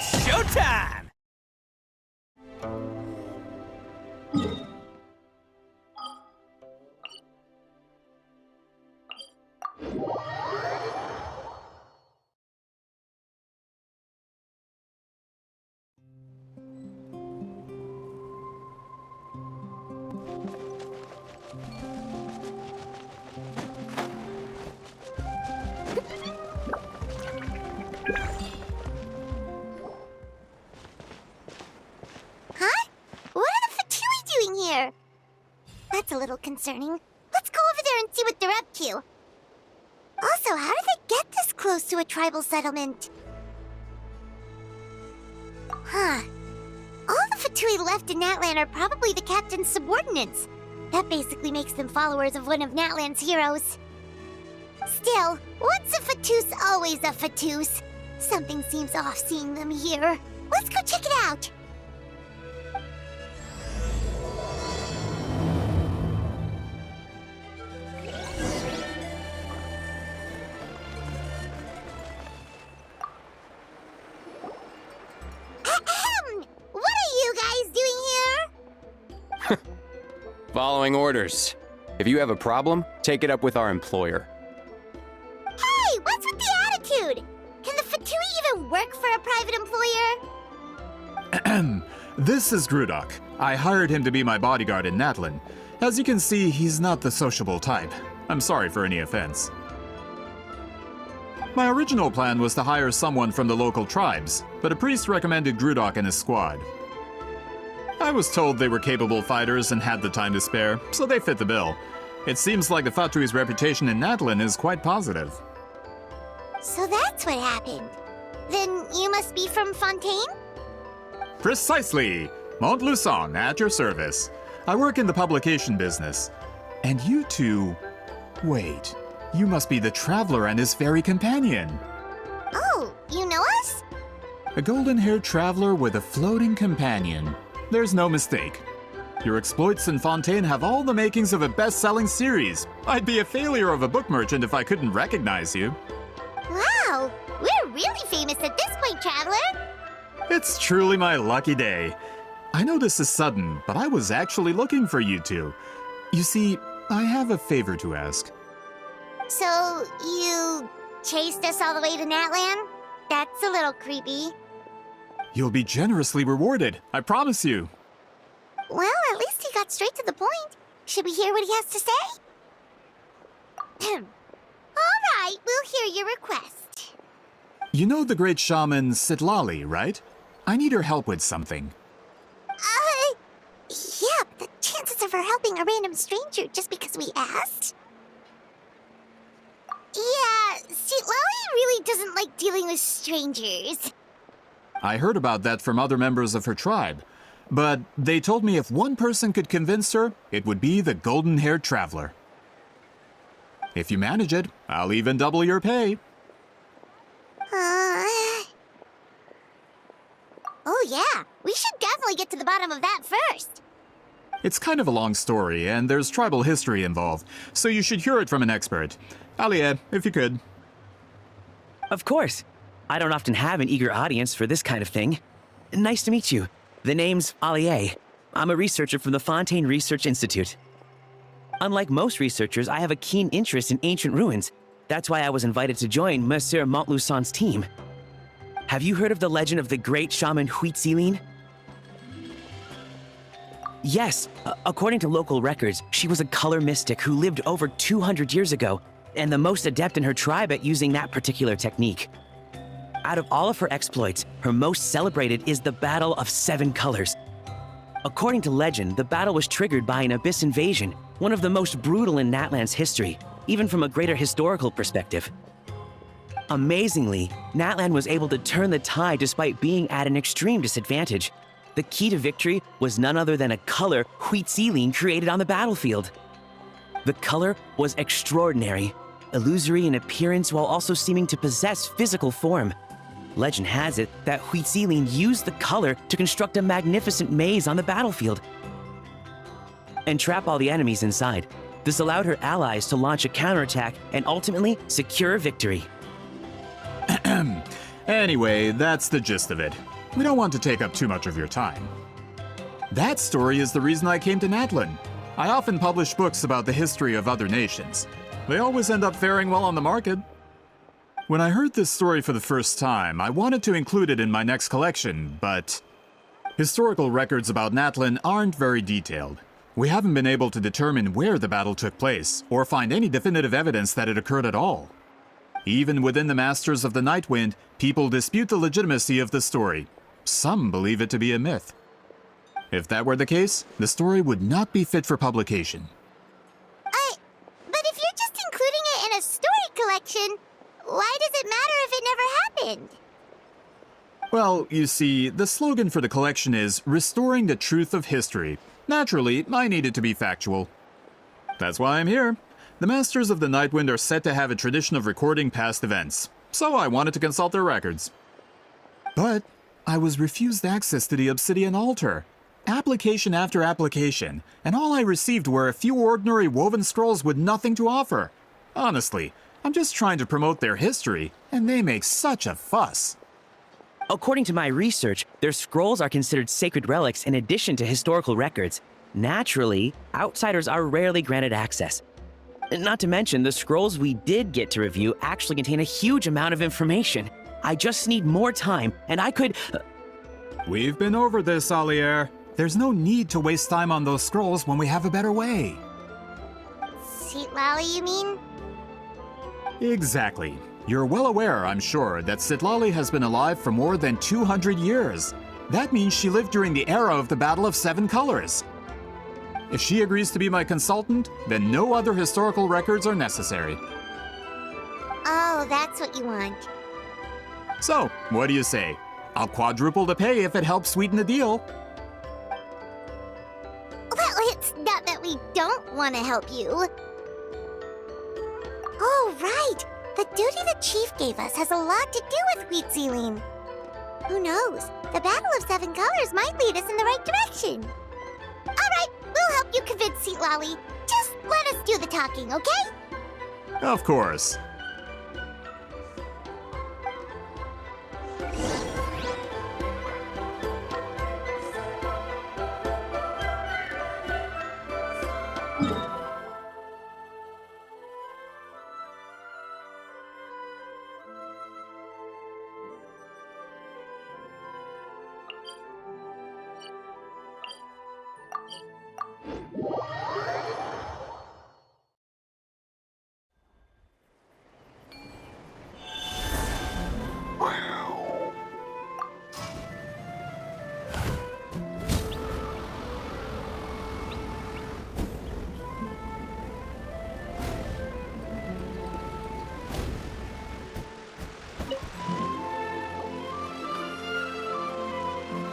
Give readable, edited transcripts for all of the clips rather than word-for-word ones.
It's showtime! Huh? What are the Fatui doing here? That's a little concerning. Let's go over there and see what they're up to. Also, how did they get this close to a tribal settlement? Huh. All the Fatui left in Natlan are probably the captain's subordinates. That basically makes them followers of one of Natlan's heroes. Still, once a Fatus, always a Fatus. Something seems off seeing them here. Let's go check it out. Ahem! What are you guys doing here? Following orders. If you have a problem, take it up with our employer. Hey, what's with the attitude? Can the Fatui even work for a private employer? This is Grudok. I hired him to be my bodyguard in Natlan. As you can see, he's not the sociable type. I'm sorry for any offense. My original plan was to hire someone from the local tribes, but a priest recommended Grudok and his squad. I was told they were capable fighters and had the time to spare, so they fit the bill. It seems like the Fatui's reputation in Natlan is quite positive. So that's what happened. Then you must be from Fontaine? Precisely! Montluçon, at your service. I work in the publication business. And you two... Wait, you must be the traveler and his fairy companion. Oh, you know us? A golden-haired traveler with a floating companion. There's no mistake. Your exploits in Fontaine have all the makings of a best-selling series. I'd be a failure of a book merchant if I couldn't recognize you. Wow, we're really famous at this point, Traveler. It's truly my lucky day. I know this is sudden, but I was actually looking for you two. You see, I have a favor to ask. So, you chased us all the way to Natlan? That's a little creepy. You'll be generously rewarded, I promise you. Well, at least he got straight to the point. Should we hear what he has to say? All right, we'll hear your request. You know the great shaman Sitlali, right? I need her help with something. Yeah, but the chances of her helping a random stranger just because we asked? Yeah, Sitlali really doesn't like dealing with strangers. I heard about that from other members of her tribe. But they told me if one person could convince her, it would be the golden-haired traveler. If you manage it, I'll even double your pay. Oh yeah, we should definitely get to the bottom of that first. It's kind of a long story, and there's tribal history involved, so you should hear it from an expert. Alie, if you could. Of course. I don't often have an eager audience for this kind of thing. Nice to meet you. The name's Alie. I'm a researcher from the Fontaine Research Institute. Unlike most researchers, I have a keen interest in ancient ruins. That's why I was invited to join Monsieur Montluçon's team. Have you heard of the legend of the great shaman Huitzilin? Yes, according to local records, she was a color mystic who lived over 200 years ago, and the most adept in her tribe at using that particular technique. Out of all of her exploits, her most celebrated is the Battle of Seven Colors. According to legend, the battle was triggered by an abyss invasion, one of the most brutal in Natlan's history, even from a greater historical perspective. Amazingly, Natlan was able to turn the tide despite being at an extreme disadvantage. The key to victory was none other than a color Huitzilin created on the battlefield. The color was extraordinary, illusory in appearance while also seeming to possess physical form. Legend has it that Huitzilin used the color to construct a magnificent maze on the battlefield and trap all the enemies inside. This allowed her allies to launch a counterattack and ultimately secure victory. Anyway, that's the gist of it. we don't want to take up too much of your time. That story is the reason I came to Natlan. I often publish books about the history of other nations. They always end up faring well on the market. When I heard this story for the first time, I wanted to include it in my next collection, but historical records about Natlan aren't very detailed. We haven't been able to determine where the battle took place, or find any definitive evidence that it occurred at all. Even within the Masters of the Nightwind, people dispute the legitimacy of the story. Some believe it to be a myth. If that were the case, the story would not be fit for publication. But if you're just including it in a story collection, why does it matter if it never happened? Well, you see, the slogan for the collection is Restoring the Truth of History. Naturally, I need it to be factual. That's why I'm here. The Masters of the Nightwind are said to have a tradition of recording past events, so I wanted to consult their records. But I was refused access to the Obsidian Altar. Application after application, and all I received were a few ordinary woven scrolls with nothing to offer. Honestly, I'm just trying to promote their history, and they make such a fuss. According to my research, their scrolls are considered sacred relics in addition to historical records. Naturally, outsiders are rarely granted access. Not to mention, the scrolls we did get to review actually contain a huge amount of information. I just need more time, and I could... We've been over this, Alier. There's no need to waste time on those scrolls when we have a better way. Citlali, you mean? Exactly. You're well aware, I'm sure, that Citlali has been alive for more than 200 years. That means she lived during the era of the Battle of Seven Colors. If she agrees to be my consultant, then no other historical records are necessary. Oh, that's what you want. So, what do you say? I'll quadruple the pay if it helps sweeten the deal. Well, it's not that we don't want to help you. Oh, right! The duty the chief gave us has a lot to do with wheat sealing. Who knows? The Battle of Seven Colors might lead us in the right direction. All right, we'll help you convince Citlali. Just let us do the talking, okay? Of course.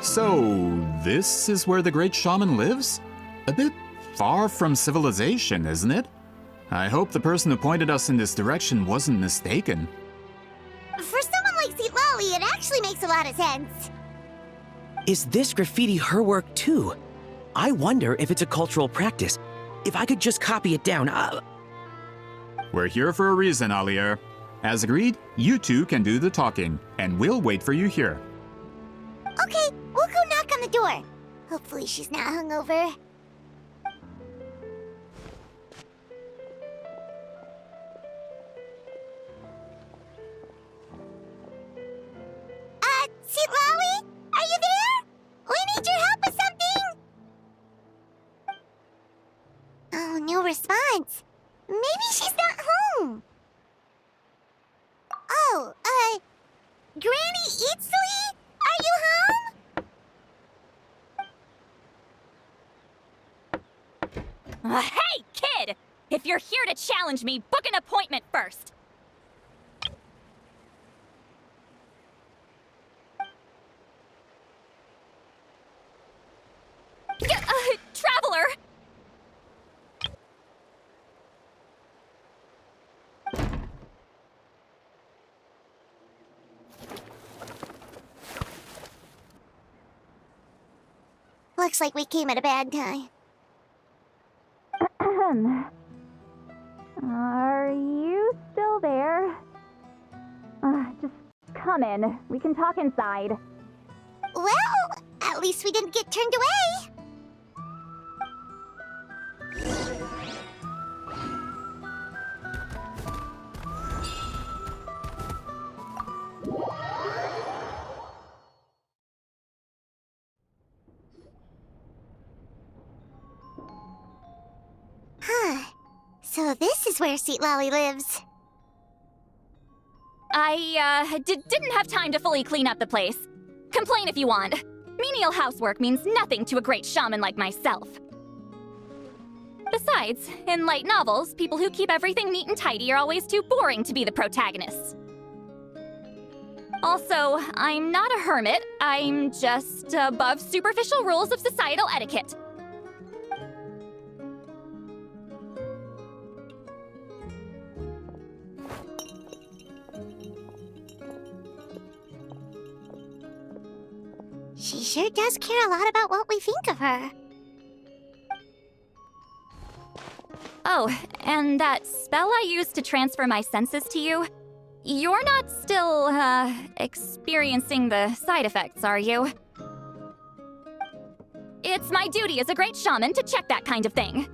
So, this is where the great shaman lives? A bit far from civilization, isn't it? I hope the person who pointed us in this direction wasn't mistaken. For someone like Citlali, it actually makes a lot of sense. Is this graffiti her work too? I wonder if it's a cultural practice. If I could just copy it down, We're here for a reason, Alier. As agreed, you two can do the talking, and we'll wait for you here. Okay, we'll go knock on the door. Hopefully she's not hungover. Citlali? Are you there? We need your help with something! Oh, no response. Maybe she's not home. Oh, Granny Eatsley? Are you home? Hey, kid! If you're here to challenge me, book an appointment first. Traveler! Looks like we came at a bad time. Are you still there? Just come in. We can talk inside. Well, at least we didn't get turned away. Huh. So this is where Sweet Lolly lives. I didn't have time to fully clean up the place. Complain if you want. Menial housework means nothing to a great shaman like myself. Besides, in light novels, people who keep everything neat and tidy are always too boring to be the protagonists. Also, I'm not a hermit. I'm just above superficial rules of societal etiquette. She sure does care a lot about what we think of her. Oh, and that spell I used to transfer my senses to you? You're not still, experiencing the side effects, are you? It's my duty as a great shaman to check that kind of thing.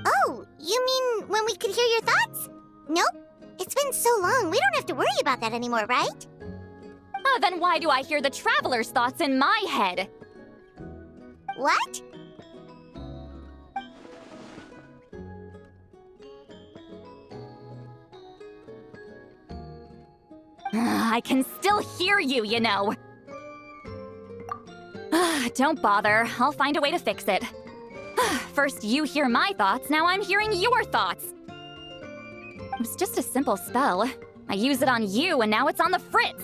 Oh, you mean when we could hear your thoughts? Nope. It's been so long, we don't have to worry about that anymore, right? Then why do I hear the traveler's thoughts in my head? What? I can still hear you, you know. Don't bother. I'll find a way to fix it. First you hear my thoughts, now I'm hearing your thoughts. It was just a simple spell. I use it on you, and now it's on the Fritz.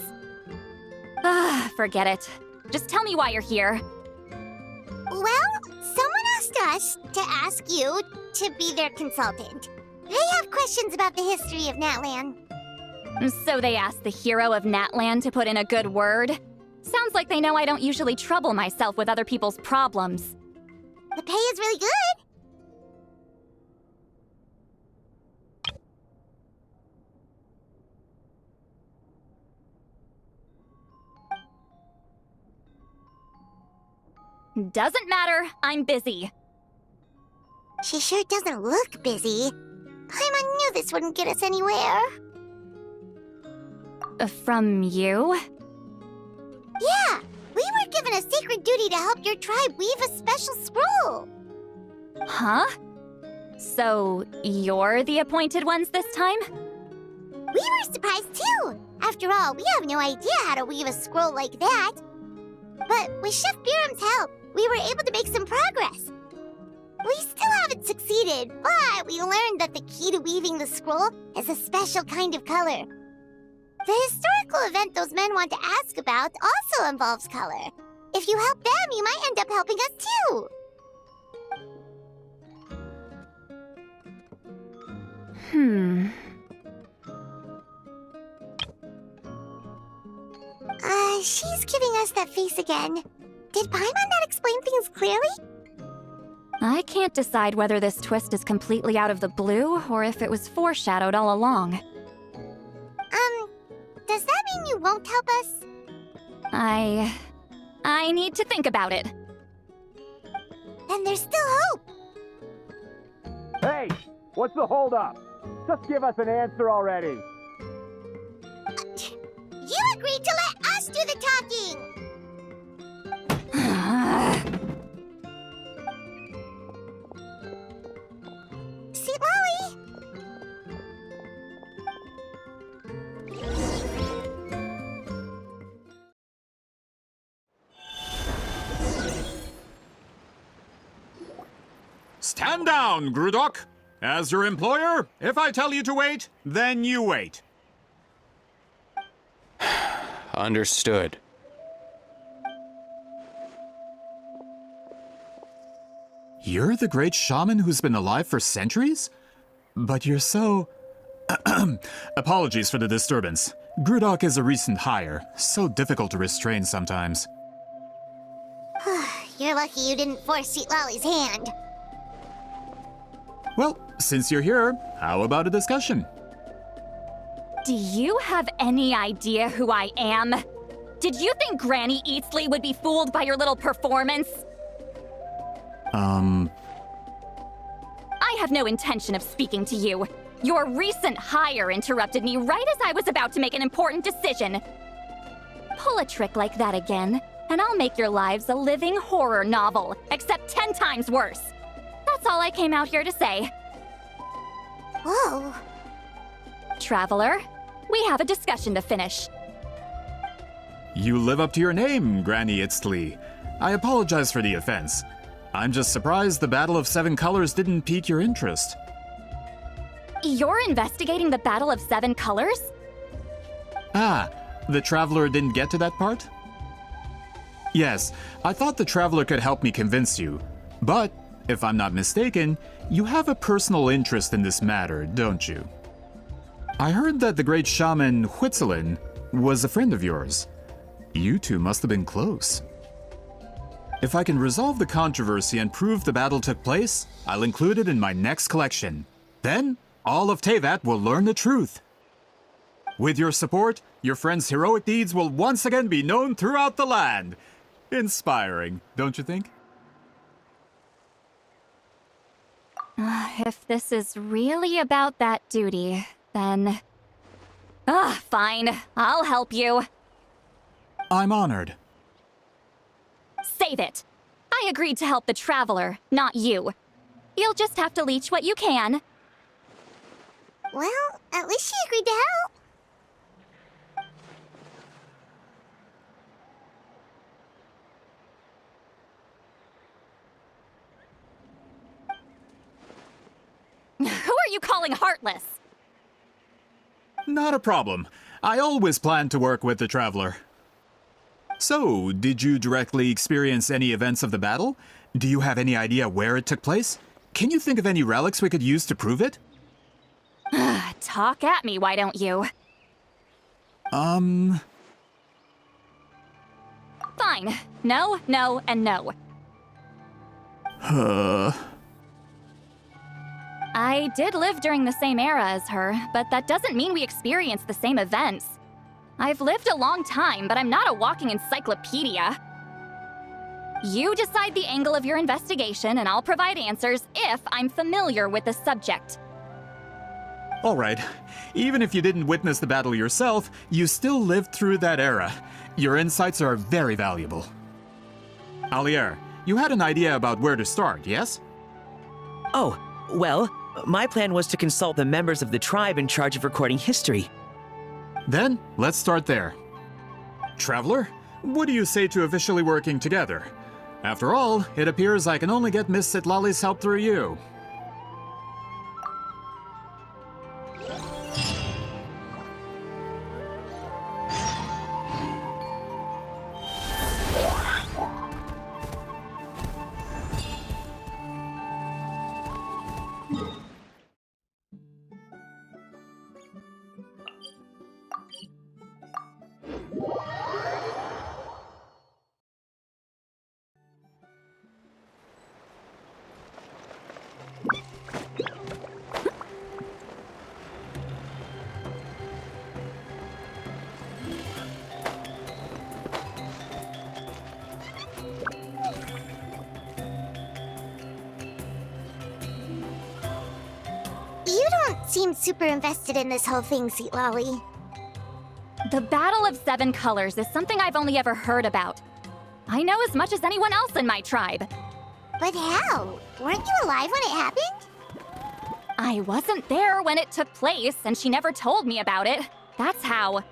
Forget it. Just tell me why you're here. Well, someone asked us to ask you to be their consultant. They have questions about the history of Natlan. So they asked the hero of Natlan to put in a good word? Sounds like they know I don't usually trouble myself with other people's problems. The pay is really good. Doesn't matter, I'm busy. She sure doesn't look busy. Paimon knew this wouldn't get us anywhere. From you? Yeah, we were given a sacred duty to help your tribe weave a special scroll. Huh? So, you're the appointed ones this time? We were surprised too. After all, we have no idea how to weave a scroll like that. But with Chef Biram's help, we were able to make some progress. We still haven't succeeded, but we learned that the key to weaving the scroll is a special kind of color. The historical event those men want to ask about also involves color. If you help them, you might end up helping us too. She's giving us that face again. Did Paimon not explain things clearly? I can't decide whether this twist is completely out of the blue or if it was foreshadowed all along. Does that mean you won't help us? I need to think about it. Then there's still hope. Hey, what's the holdup? Just give us an answer already. You agreed to let us do the talking! Sweet Lolly! Stand down, Grudok! As your employer, if I tell you to wait, then you wait. Understood. You're the great shaman who's been alive for centuries? But you're so... Apologies for the disturbance. Grudok is a recent hire, so difficult to restrain sometimes. You're lucky you didn't force Sweet Lolly's hand. Well, since you're here, how about a discussion? Do you have any idea who I am? Did you think Granny Eatsley would be fooled by your little performance? I have no intention of speaking to you. Your recent hire interrupted me right as I was about to make an important decision. Pull a trick like that again, and I'll make your lives a living horror novel, except 10 times worse. That's all I came out here to say. Whoa. Traveler, we have a discussion to finish. You live up to your name, Granny Itztli. I apologize for the offense. I'm just surprised the Battle of Seven Colors didn't pique your interest. You're investigating the Battle of Seven Colors? Ah, the Traveler didn't get to that part? Yes, I thought the Traveler could help me convince you. But, if I'm not mistaken, you have a personal interest in this matter, don't you? I heard that the great shaman Huitzilin was a friend of yours. You two must have been close. If I can resolve the controversy and prove the battle took place, I'll include it in my next collection. Then, all of Teyvat will learn the truth. With your support, your friend's heroic deeds will once again be known throughout the land. Inspiring, don't you think? If this is really about that duty, then... fine. I'll help you. I'm honored. Save it. I agreed to help the Traveler, not you. You'll just have to leech what you can. Well, at least she agreed to help. Who are you calling heartless? Not a problem. I always plan to work with the Traveler. So, did you directly experience any events of the battle? Do you have any idea where it took place? Can you think of any relics we could use to prove it? Talk at me, why don't you? Fine. No, no, and no. I did live during the same era as her, but that doesn't mean we experienced the same events. I've lived a long time, but I'm not a walking encyclopedia. You decide the angle of your investigation, and I'll provide answers if I'm familiar with the subject. Alright. Even if you didn't witness the battle yourself, you still lived through that era. Your insights are very valuable. Alier, you had an idea about where to start, yes? Oh, well, my plan was to consult the members of the tribe in charge of recording history. Then, let's start there. Traveler, what do you say to officially working together? After all, it appears I can only get Miss Sitlali's help through you. You don't seem super invested in this whole thing, Sitlali. The Battle of Seven Colors is something I've only ever heard about. I know as much as anyone else in my tribe. But how? Weren't you alive when it happened? I wasn't there when it took place, and she never told me about it. That's how.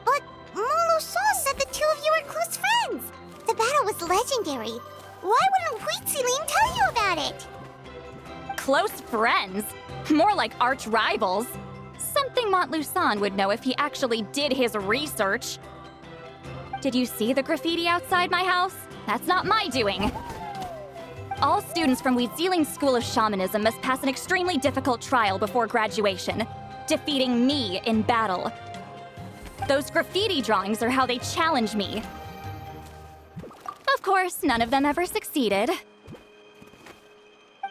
But Molo Saw said the two of you were close friends. The battle was legendary. Why wouldn't Huitzilin tell you about it? Close friends? More like arch rivals. Something Montluçon would know if he actually did his research. Did you see the graffiti outside my house? That's not my doing. All students from Huitziling's School of Shamanism must pass an extremely difficult trial before graduation, defeating me in battle. Those graffiti drawings are how they challenge me. Of course, none of them ever succeeded.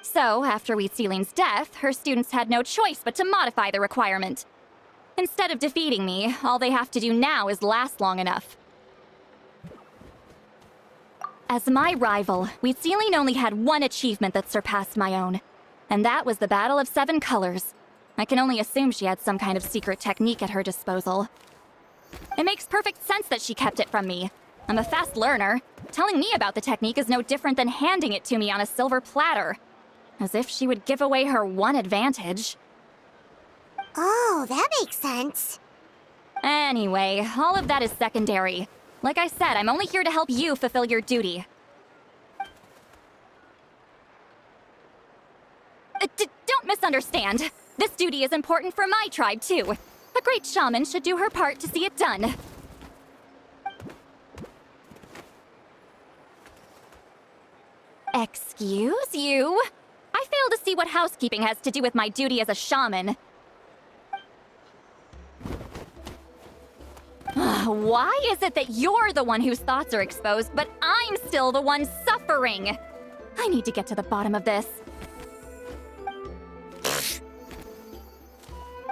So, after Huitziling's death, her students had no choice but to modify the requirement. Instead of defeating me, all they have to do now is last long enough. As my rival, Wheatsealing only had one achievement that surpassed my own, and that was the Battle of 7 Colors. I can only assume she had some kind of secret technique at her disposal. It makes perfect sense that she kept it from me. I'm a fast learner. Telling me about the technique is no different than handing it to me on a silver platter. As if she would give away her one advantage. Oh, that makes sense. Anyway, all of that is secondary. Like I said, I'm only here to help you fulfill your duty. Don't misunderstand. This duty is important for my tribe, too. A great shaman should do her part to see it done. Excuse you? I fail to see what housekeeping has to do with my duty as a shaman. Why is it that you're the one whose thoughts are exposed, but I'm still the one suffering? I need to get to the bottom of this.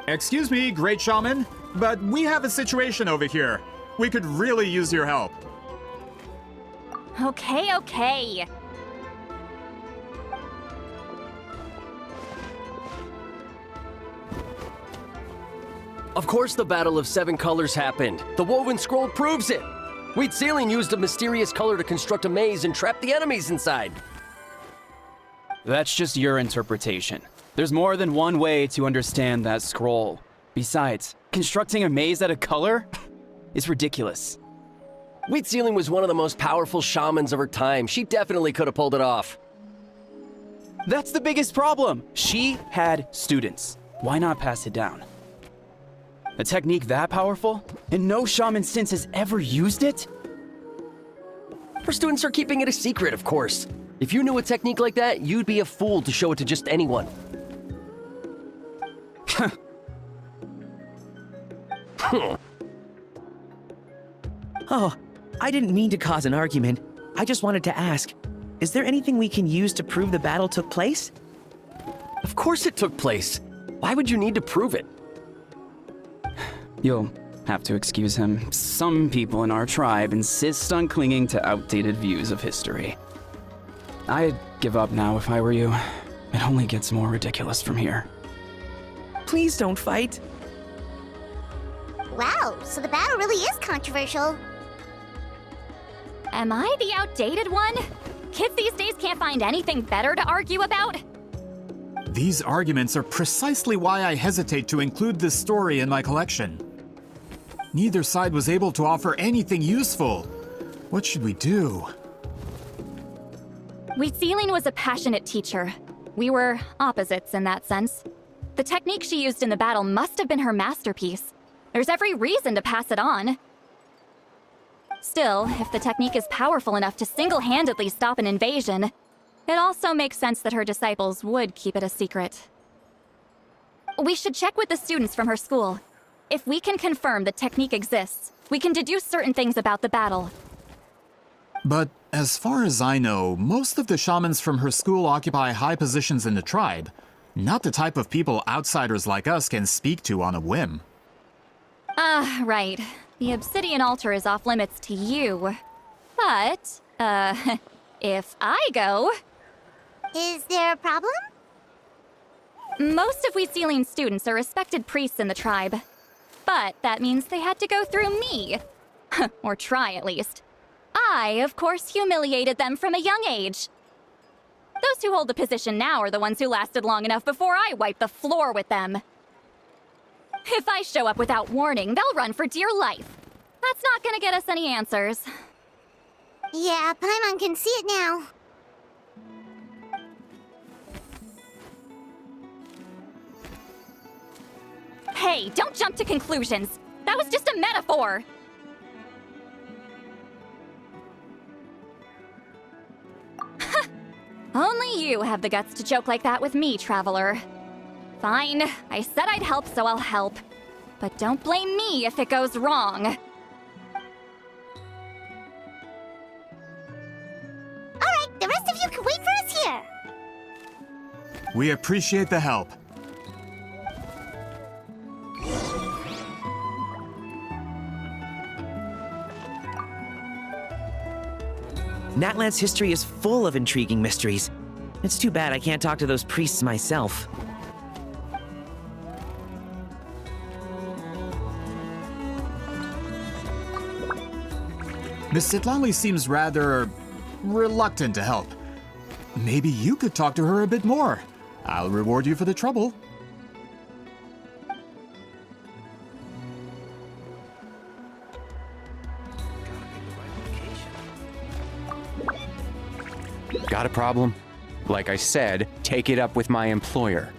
Excuse me, Great Shaman, but we have a situation over here. We could really use your help. Okay. Of course the Battle of 7 Colors happened. The woven scroll proves it. Wheatsealing used a mysterious color to construct a maze and trap the enemies inside. That's just your interpretation. There's more than one way to understand that scroll. Besides, constructing a maze out of color is ridiculous. Wheatsealing was one of the most powerful shamans of her time. She definitely could have pulled it off. That's the biggest problem. She had students. Why not pass it down? A technique that powerful, and no shaman since has ever used it? Her students are keeping it a secret, of course. If you knew a technique like that, you'd be a fool to show it to just anyone. Oh, I didn't mean to cause an argument. I just wanted to ask, is there anything we can use to prove the battle took place? Of course it took place. Why would you need to prove it? You'll have to excuse him. Some people in our tribe insist on clinging to outdated views of history. I'd give up now if I were you. It only gets more ridiculous from here. Please don't fight. Wow, so the battle really is controversial. Am I the outdated one? Kids these days can't find anything better to argue about? These arguments are precisely why I hesitate to include this story in my collection. Neither side was able to offer anything useful. What should we do? Wheatsealing was a passionate teacher. We were opposites in that sense. The technique she used in the battle must have been her masterpiece. There's every reason to pass it on. Still, if the technique is powerful enough to single-handedly stop an invasion, it also makes sense that her disciples would keep it a secret. We should check with the students from her school. If we can confirm the technique exists, we can deduce certain things about the battle. But as far as I know, most of the shamans from her school occupy high positions in the tribe. Not the type of people outsiders like us can speak to on a whim. Right. The obsidian altar is off limits to you. But, if I go... Is there a problem? Most of Wheatsealing's students are respected priests in the tribe. But that means they had to go through me. Or try, at least. I, of course, humiliated them from a young age. Those who hold the position now are the ones who lasted long enough before I wiped the floor with them. If I show up without warning, they'll run for dear life. That's not gonna get us any answers. Yeah, Paimon can see it now. Hey, don't jump to conclusions. That was just a metaphor. Only you have the guts to joke like that with me, Traveler. Fine, I said I'd help, so I'll help. But don't blame me if it goes wrong. Alright, the rest of you can wait for us here. We appreciate the help. Natland's history is full of intriguing mysteries. It's too bad I can't talk to those priests myself. Miss Sitlali seems rather reluctant to help. Maybe you could talk to her a bit more. I'll reward you for the trouble. Got a problem? Like I said, take it up with my employer.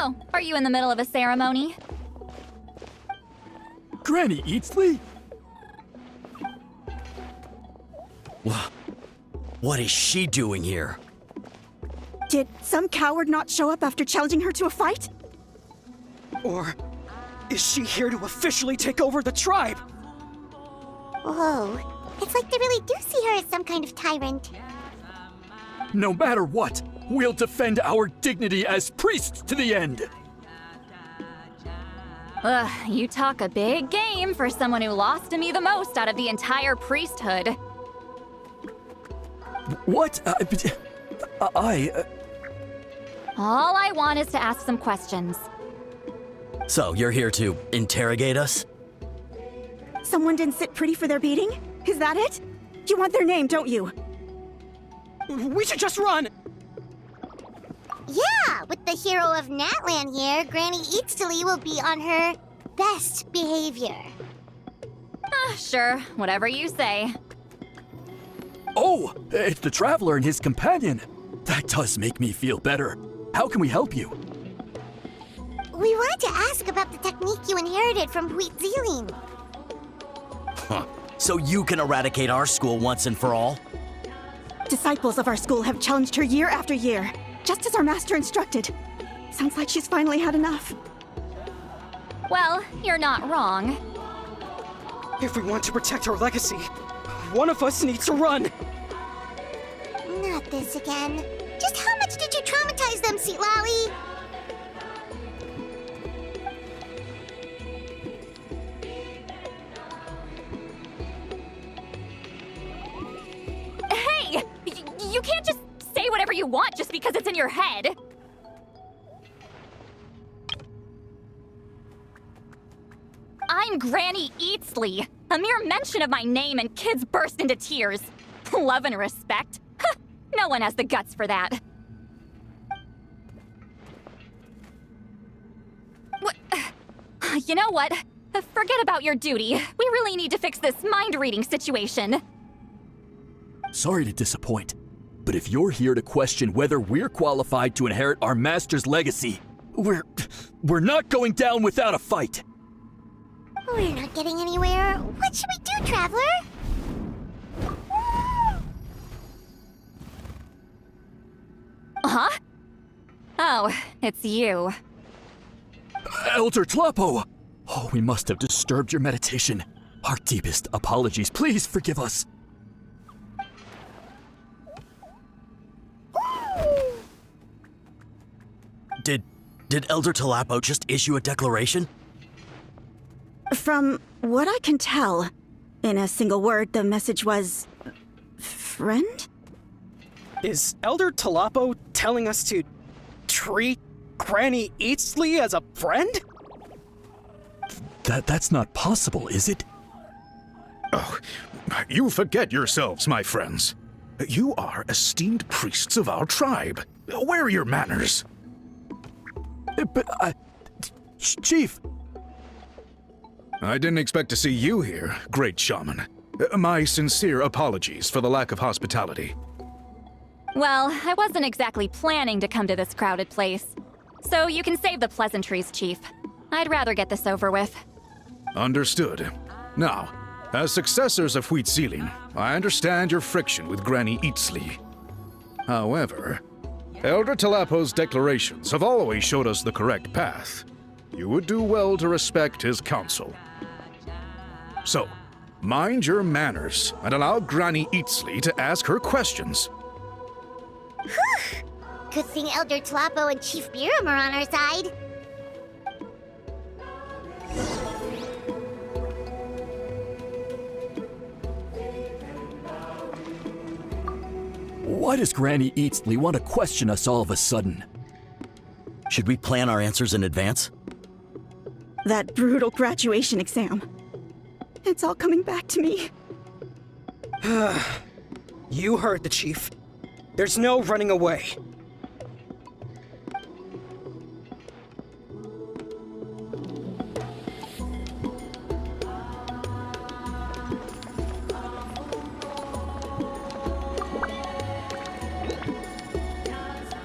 Oh, are you in the middle of a ceremony? Granny Eatsley? What is she doing here? Did some coward not show up after challenging her to a fight? Or is she here to officially take over the tribe? Whoa. It's like they really do see her as some kind of tyrant. No matter what, we'll defend our dignity as priests to the end. Ugh, you talk a big game for someone who lost to me the most out of the entire priesthood. What? All I want is to ask some questions. So, you're here to interrogate us? Someone didn't sit pretty for their beating? Is that it? You want their name, don't you? We should just run! Yeah, with the hero of Natland here, Granny Eatsley will be on her best behavior. Sure, whatever you say. Oh, it's the Traveler and his companion. That does make me feel better. How can we help you? We wanted to ask about the technique you inherited from Huitziling. Huh. So you can eradicate our school once and for all? Disciples of our school have challenged her year after year, just as our master instructed. Sounds like she's finally had enough. Well, you're not wrong. If we want to protect our legacy, one of us needs to run. Not this again. Just how much did you traumatize them, Seatlally? Hey! You can't just say whatever you want just because it's in your head. I'm Granny Eatsley. A mere mention of my name and kids burst into tears. Love and respect? Huh, no one has the guts for that. You know what? Forget about your duty. We really need to fix this mind-reading situation. Sorry to disappoint, but if you're here to question whether we're qualified to inherit our master's legacy, we're not going down without a fight. We're not getting anywhere. What should we do, Traveler? Huh? Oh, it's you. Elder Tlapo! Oh, we must have disturbed your meditation. Our deepest apologies. Please forgive us. Did Elder Tlapo just issue a declaration? From what I can tell, in a single word, the message was... friend? Is Elder Tlapo telling us to treat Granny Eatsley as a friend? That's not possible, is it? Oh, you forget yourselves, my friends. You are esteemed priests of our tribe. Where are your manners? But, Chief... I didn't expect to see you here, great shaman. My sincere apologies for the lack of hospitality. Well, I wasn't exactly planning to come to this crowded place. So you can save the pleasantries, Chief. I'd rather get this over with. Understood. Now, as successors of Huitziling, I understand your friction with Granny Eatsley. However, Elder Talapo's declarations have always showed us the correct path. You would do well to respect his counsel. So, mind your manners and allow Granny Eatsley to ask her questions. Whew! Good thing Elder Talapo and Chief Biram are on our side. Why does Granny Eatsley want to question us all of a sudden? Should we plan our answers in advance? That brutal graduation exam. It's all coming back to me. You heard the chief. There's no running away.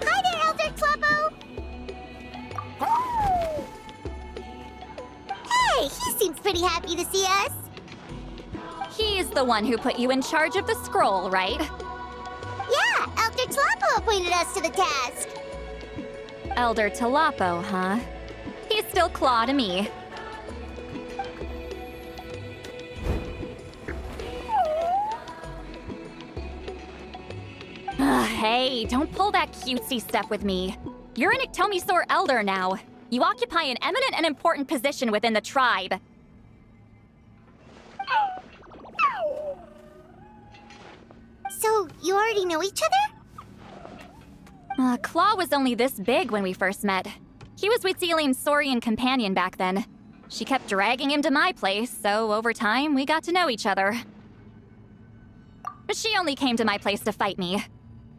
Hi there, Elder Talapo! Hey, he seems pretty happy to see us. He's the one who put you in charge of the scroll, right? Yeah, Elder Talapo appointed us to the task. Elder Talapo, huh? He's still Claw to me. Hey, don't pull that cutesy stuff with me. You're an Iktomi-Sor Elder now. You occupy an eminent and important position within the tribe. So, you already know each other? Claw was only this big when we first met. He was Witzilin's Saurian companion back then. She kept dragging him to my place, so over time, we got to know each other. But she only came to my place to fight me.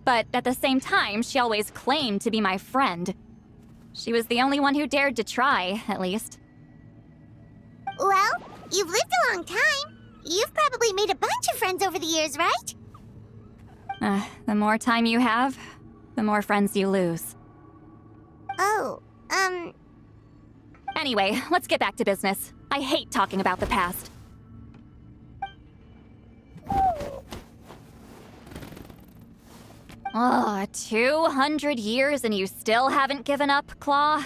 But at the same time, she always claimed to be my friend. She was the only one who dared to try, at least. Well, you've lived a long time. You've probably made a bunch of friends over the years, right? The more time you have, the more friends you lose. Oh, Anyway, let's get back to business. I hate talking about the past. Oh, 200 years and you still haven't given up, Claw?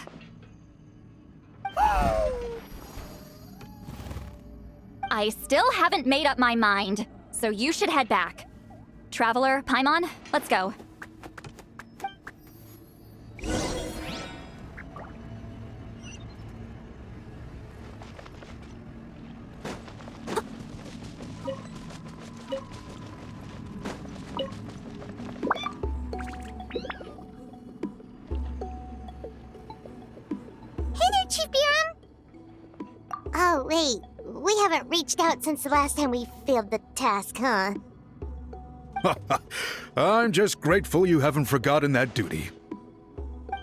I still haven't made up my mind, so you should head back. Traveler, Paimon, let's go. Hey there, Chief Biram! Oh, wait. We haven't reached out since the last time we failed the task, huh? I'm just grateful you haven't forgotten that duty.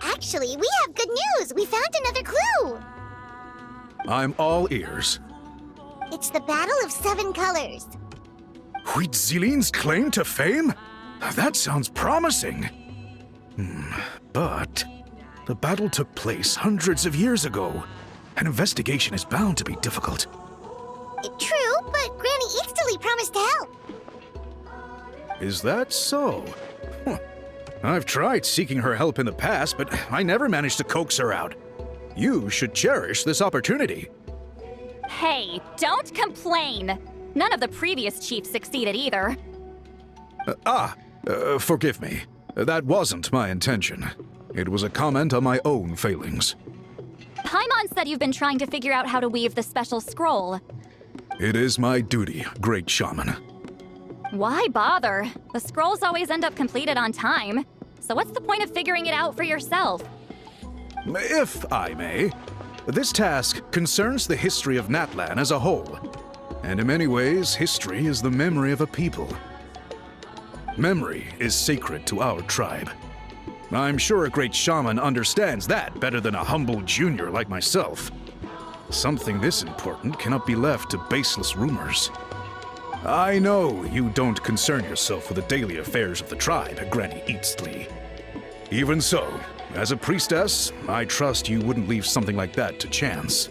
Actually, we have good news! We found another clue! I'm all ears. It's the Battle of 7 Colors. Huitzilin's claim to fame? That sounds promising. But the battle took place hundreds of years ago. An investigation is bound to be difficult. True, but Granny Eatsley promised to help. Is that so? I've tried seeking her help in the past, but I never managed to coax her out. You should cherish this opportunity. Hey, don't complain! None of the previous chiefs succeeded either. Forgive me. That wasn't my intention. It was a comment on my own failings. Paimon said you've been trying to figure out how to weave the special scroll. It is my duty, great shaman. Why bother? The scrolls always end up completed on time. So what's the point of figuring it out for yourself? If I may, this task concerns the history of Natlan as a whole. And in many ways, history is the memory of a people. Memory is sacred to our tribe. I'm sure a great shaman understands that better than a humble junior like myself. Something this important cannot be left to baseless rumors. I know you don't concern yourself with the daily affairs of the tribe, Granny Eatsley. Even so, as a priestess, I trust you wouldn't leave something like that to chance.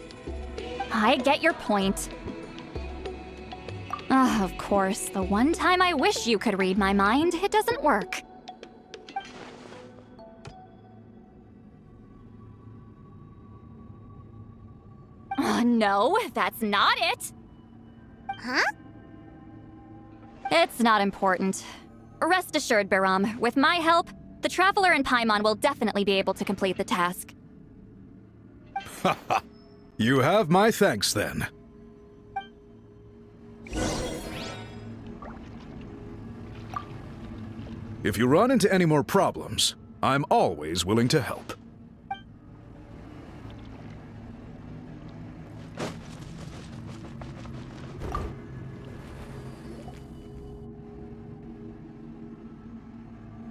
I get your point. Of course, the one time I wish you could read my mind, it doesn't work. No, that's not it. Huh? It's not important. Rest assured, Biram, with my help, the Traveler and Paimon will definitely be able to complete the task. Haha. You have my thanks then. If you run into any more problems, I'm always willing to help.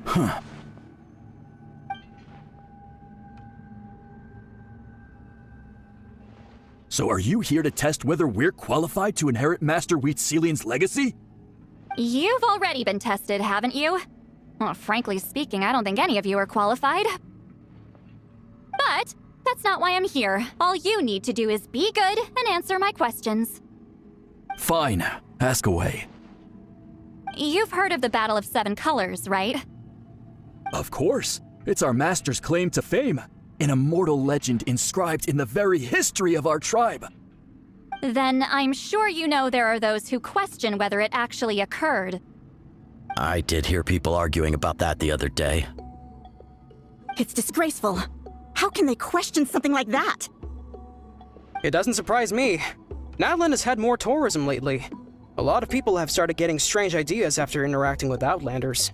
Huh. So are you here to test whether we're qualified to inherit Master Wheatselian's legacy? You've already been tested, haven't you? Well, frankly speaking, I don't think any of you are qualified. But that's not why I'm here. All you need to do is be good and answer my questions. Fine. Ask away. You've heard of the Battle of Seven Colors, right? Of course. It's our master's claim to fame. An immortal legend inscribed in the very history of our tribe. Then I'm sure you know there are those who question whether it actually occurred. I did hear people arguing about that the other day. It's disgraceful. How can they question something like that? It doesn't surprise me. Natlan has had more tourism lately. A lot of people have started getting strange ideas after interacting with Outlanders.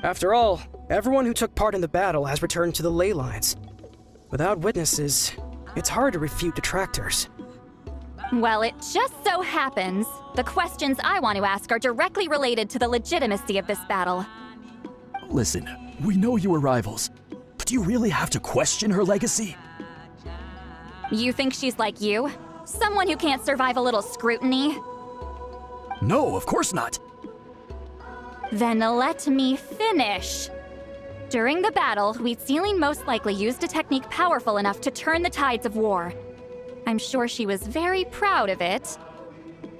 After all, everyone who took part in the battle has returned to the ley lines. Without witnesses, it's hard to refute detractors. Well, it just so happens the questions I want to ask are directly related to the legitimacy of this battle. Listen, we know you were rivals, but do you really have to question her legacy? You think she's like you? Someone who can't survive a little scrutiny? No, of course not. Then let me finish. During the battle, Wheatselian most likely used a technique powerful enough to turn the tides of war. I'm sure she was very proud of it.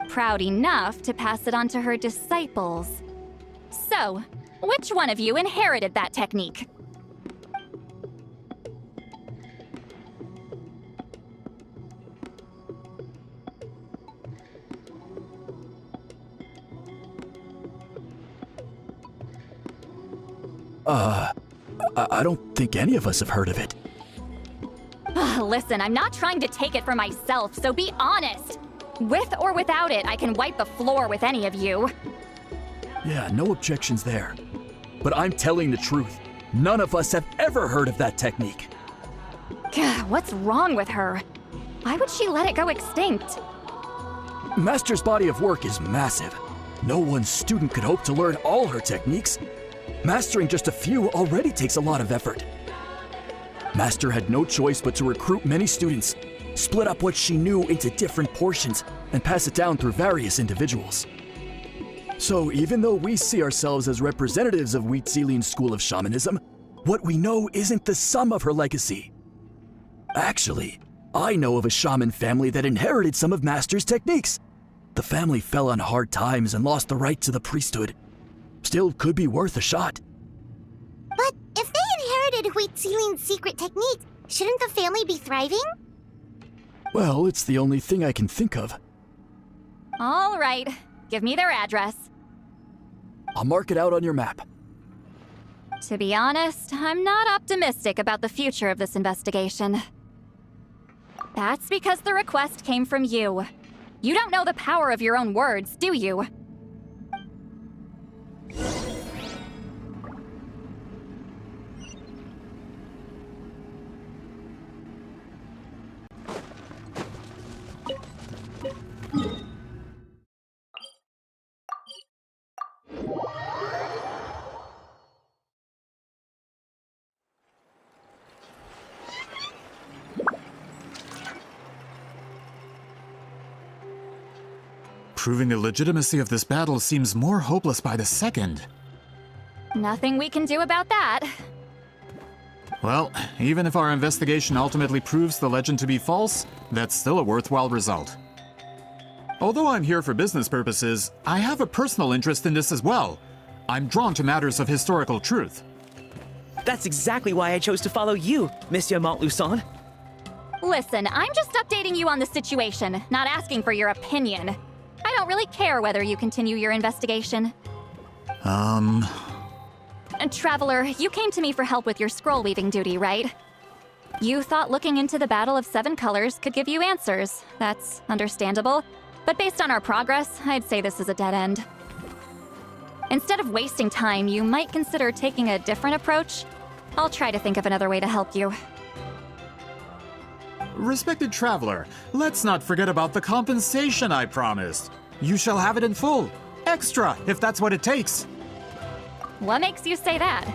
Proud enough to pass it on to her disciples. So, which one of you inherited that technique? I don't think any of us have heard of it. Listen, I'm not trying to take it for myself, so be honest. With or without it, I can wipe the floor with any of you. Yeah, no objections there. But I'm telling the truth. None of us have ever heard of that technique. Gah, what's wrong with her? Why would she let it go extinct? Master's body of work is massive. No one student could hope to learn all her techniques. Mastering just a few already takes a lot of effort. Master had no choice but to recruit many students, split up what she knew into different portions, and pass it down through various individuals. So even though we see ourselves as representatives of Wheatselian's school of shamanism, what we know isn't the sum of her legacy. Actually, I know of a shaman family that inherited some of Master's techniques. The family fell on hard times and lost the right to the priesthood. Still could be worth a shot. But if they inherited Wheatselian's secret technique, shouldn't the family be thriving? Well, it's the only thing I can think of. All right, give me their address. I'll mark it out on your map. To be honest, I'm not optimistic about the future of this investigation. That's because the request came from you. You don't know the power of your own words, do you? Proving the legitimacy of this battle seems more hopeless by the second. Nothing we can do about that. Well, even if our investigation ultimately proves the legend to be false, that's still a worthwhile result. Although I'm here for business purposes, I have a personal interest in this as well. I'm drawn to matters of historical truth. That's exactly why I chose to follow you, Monsieur Montluçon. Listen, I'm just updating you on the situation, not asking for your opinion. I don't really care whether you continue your investigation. And Traveler, you came to me for help with your scroll weaving duty, right? You thought looking into the Battle of Seven Colors could give you answers. That's understandable. But based on our progress, I'd say this is a dead end. Instead of wasting time, you might consider taking a different approach. I'll try to think of another way to help you. Respected traveler, let's not forget about the compensation I promised. You shall have it in full. Extra, if that's what it takes. What makes you say that?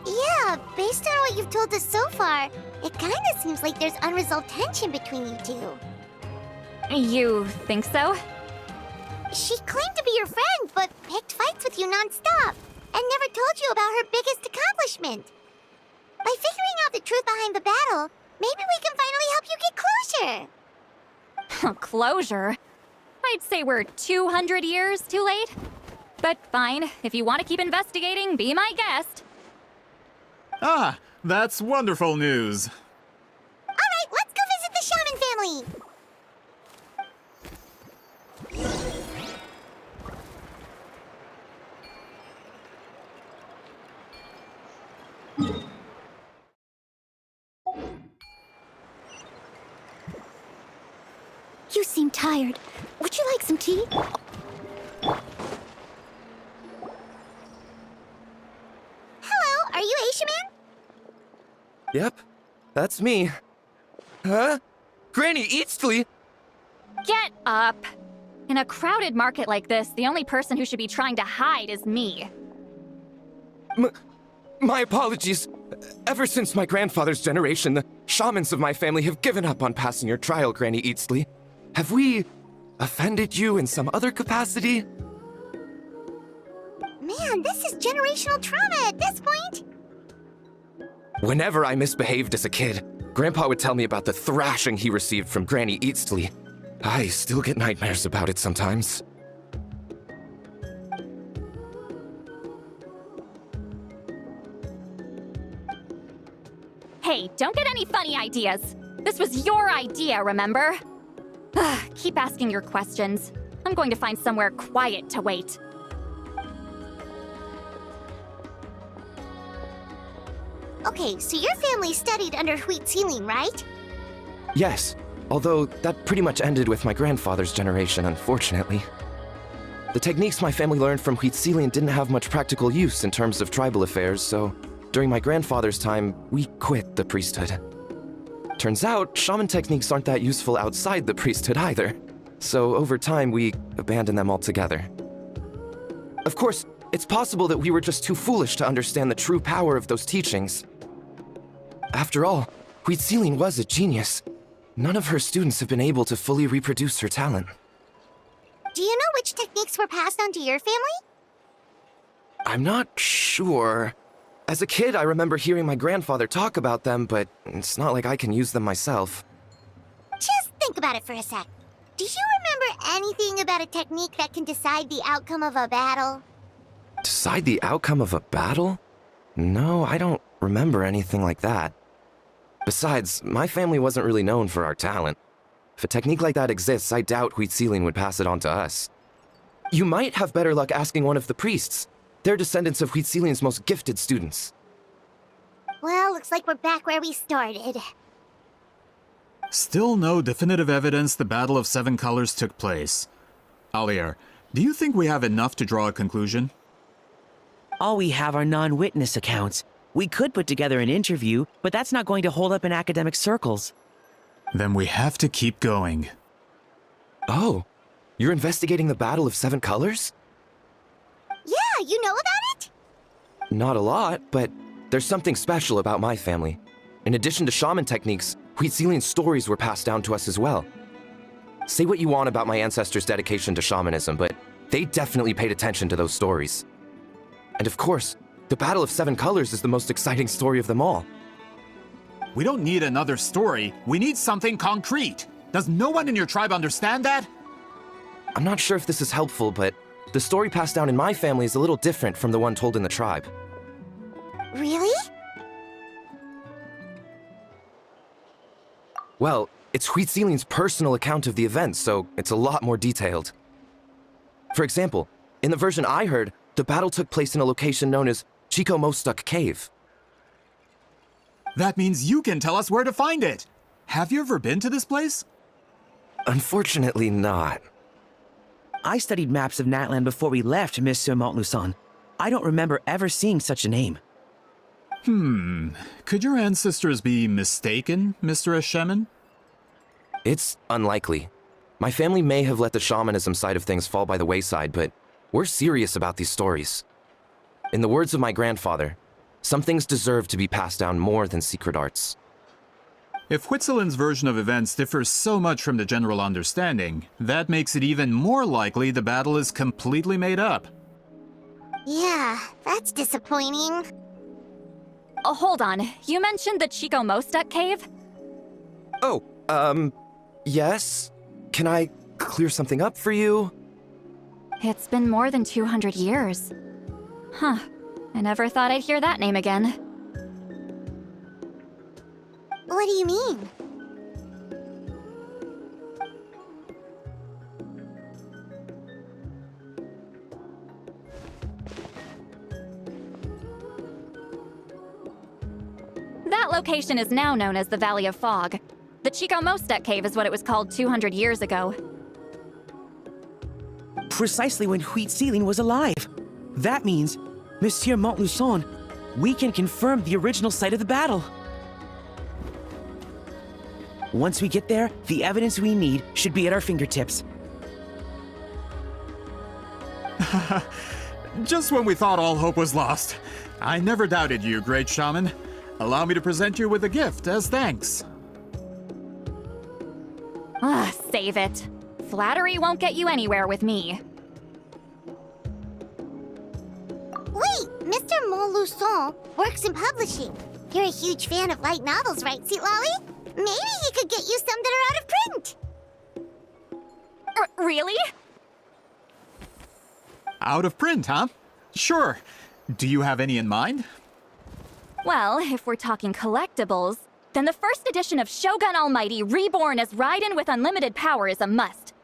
Yeah, based on what you've told us so far, it kinda seems like there's unresolved tension between you two. You think so? She claimed to be your friend, but picked fights with you non-stop, and never told you about her biggest accomplishment. By figuring out the truth behind the battle, maybe we can finally help you get closure. Closure? I'd say we're 200 years too late. But fine, if you want to keep investigating, be my guest. Ah, that's wonderful news. Alright, let's go visit the Shaman family! You seem tired. Would you like some tea? Hello, are you Asia Man? Yep, that's me. Huh? Granny Eastly? Get up! In a crowded market like this, the only person who should be trying to hide is me. My apologies. Ever since my grandfather's generation, the shamans of my family have given up on passing your trial, Granny Eastly. Have we offended you in some other capacity? Man, this is generational trauma at this point. Whenever I misbehaved as a kid, Grandpa would tell me about the thrashing he received from Granny Eastly. I still get nightmares about it sometimes. Hey, don't get any funny ideas. This was your idea, remember? Keep asking your questions. I'm going to find somewhere quiet to wait. Okay, so your family studied under Wheat Ceiling, right? Yes, although that pretty much ended with my grandfather's generation, unfortunately. The techniques my family learned from Huitzilian didn't have much practical use in terms of tribal affairs, so during my grandfather's time, we quit the priesthood. Turns out, shaman techniques aren't that useful outside the priesthood either, so over time we abandoned them altogether. Of course, it's possible that we were just too foolish to understand the true power of those teachings. After all, Huitzilian was a genius. None of her students have been able to fully reproduce her talent. Do you know which techniques were passed on to your family? I'm not sure. As a kid, I remember hearing my grandfather talk about them, but it's not like I can use them myself. Just think about it for a sec. Do you remember anything about a technique that can decide the outcome of a battle? Decide the outcome of a battle? No, I don't remember anything like that. Besides, my family wasn't really known for our talent. If a technique like that exists, I doubt Huitzilian would pass it on to us. You might have better luck asking one of the priests. They're descendants of Huitzilian's most gifted students. Well, looks like we're back where we started. Still no definitive evidence the Battle of Seven Colors took place. Alier, do you think we have enough to draw a conclusion? All we have are non-witness accounts. We could put together an interview, but that's not going to hold up in academic circles. Then we have to keep going. Oh, you're investigating the Battle of Seven Colors? Yeah, you know about it? Not a lot, but there's something special about my family. In addition to shaman techniques, Huitzilian stories were passed down to us as well. Say what you want about my ancestors' dedication to shamanism, but they definitely paid attention to those stories. And of course, the Battle of Seven Colors is the most exciting story of them all. We don't need another story. We need something concrete. Does no one in your tribe understand that? I'm not sure if this is helpful, but the story passed down in my family is a little different from the one told in the tribe. Really? Well, it's Huitzilian's personal account of the event, so it's a lot more detailed. For example, in the version I heard, the battle took place in a location known as Chico Mostuk Cave. That means you can tell us where to find it! Have you ever been to this place? Unfortunately not. I studied maps of Natlan before we left, Monsieur Montluçon. I don't remember ever seeing such a name. Could your ancestors be mistaken, Mr. Eshemin? It's unlikely. My family may have let the shamanism side of things fall by the wayside, but we're serious about these stories. In the words of my grandfather, some things deserve to be passed down more than secret arts. If Huitzilin's version of events differs so much from the general understanding, that makes it even more likely the battle is completely made up. Yeah, that's disappointing. Oh, hold on. You mentioned the Chico Mostuk cave? Oh, yes? Can I clear something up for you? It's been more than 200 years. Huh. I never thought I'd hear that name again. What do you mean? That location is now known as the Valley of Fog. The Chico Mostuk cave is what it was called 200 years ago. Precisely when Huitzilin was alive. That means, Monsieur Montluçon, we can confirm the original site of the battle. Once we get there, the evidence we need should be at our fingertips. Just when we thought all hope was lost. I never doubted you, great shaman. Allow me to present you with a gift as thanks. Save it. Flattery won't get you anywhere with me. Wait, Mr. Montluçon works in publishing. You're a huge fan of light novels, right, Citlali? Maybe he could get you some that are out of print. Really? Out of print, huh? Sure. Do you have any in mind? Well, if we're talking collectibles, then the first edition of Shogun Almighty Reborn as Raiden with unlimited power is a must.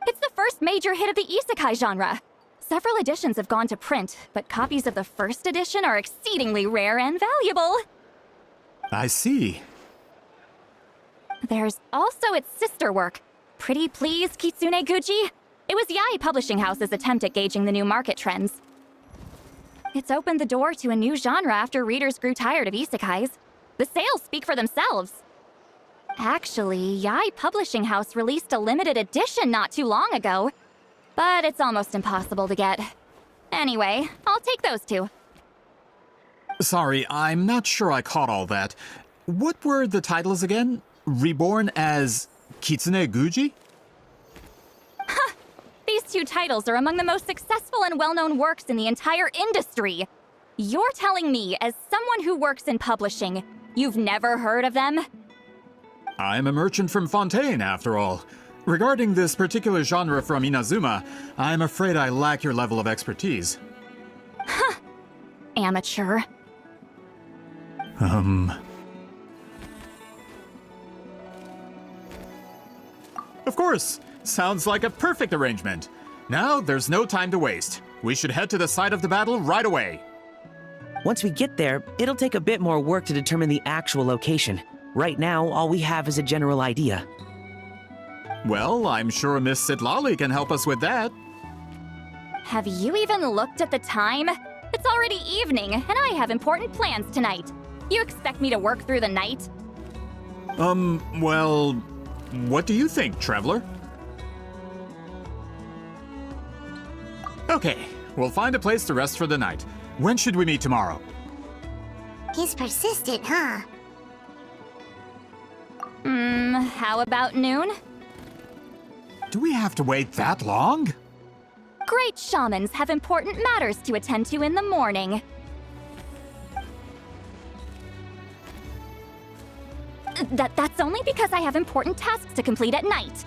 It's the first major hit of the isekai genre. Several editions have gone to print, but copies of the first edition are exceedingly rare and valuable. I see. There's also its sister work, Pretty Please Kitsune Guji. It was Yae Publishing House's attempt at gauging the new market trends. It's opened the door to a new genre after readers grew tired of isekais. The sales speak for themselves. Actually, Yae Publishing House released a limited edition not too long ago, but it's almost impossible to get. Anyway, I'll take those two. Sorry, I'm not sure I caught all that. What were the titles again? Reborn as Kitsune Guji? These two titles are among the most successful and well-known works in the entire industry. You're telling me, as someone who works in publishing, you've never heard of them? I'm a merchant from Fontaine, after all. Regarding this particular genre from Inazuma, I'm afraid I lack your level of expertise. Amateur. Of course! Sounds like a perfect arrangement. Now, there's no time to waste. We should head to the site of the battle right away. Once we get there, it'll take a bit more work to determine the actual location. Right now, all we have is a general idea. Well, I'm sure Miss Citlali can help us with that. Have you even looked at the time? It's already evening, and I have important plans tonight. You expect me to work through the night? Well, what do you think, Traveler? Okay, we'll find a place to rest for the night. When should we meet tomorrow? He's persistent, huh? How about noon? Do we have to wait that long? Great shamans have important matters to attend to in the morning. That's only because I have important tasks to complete at night.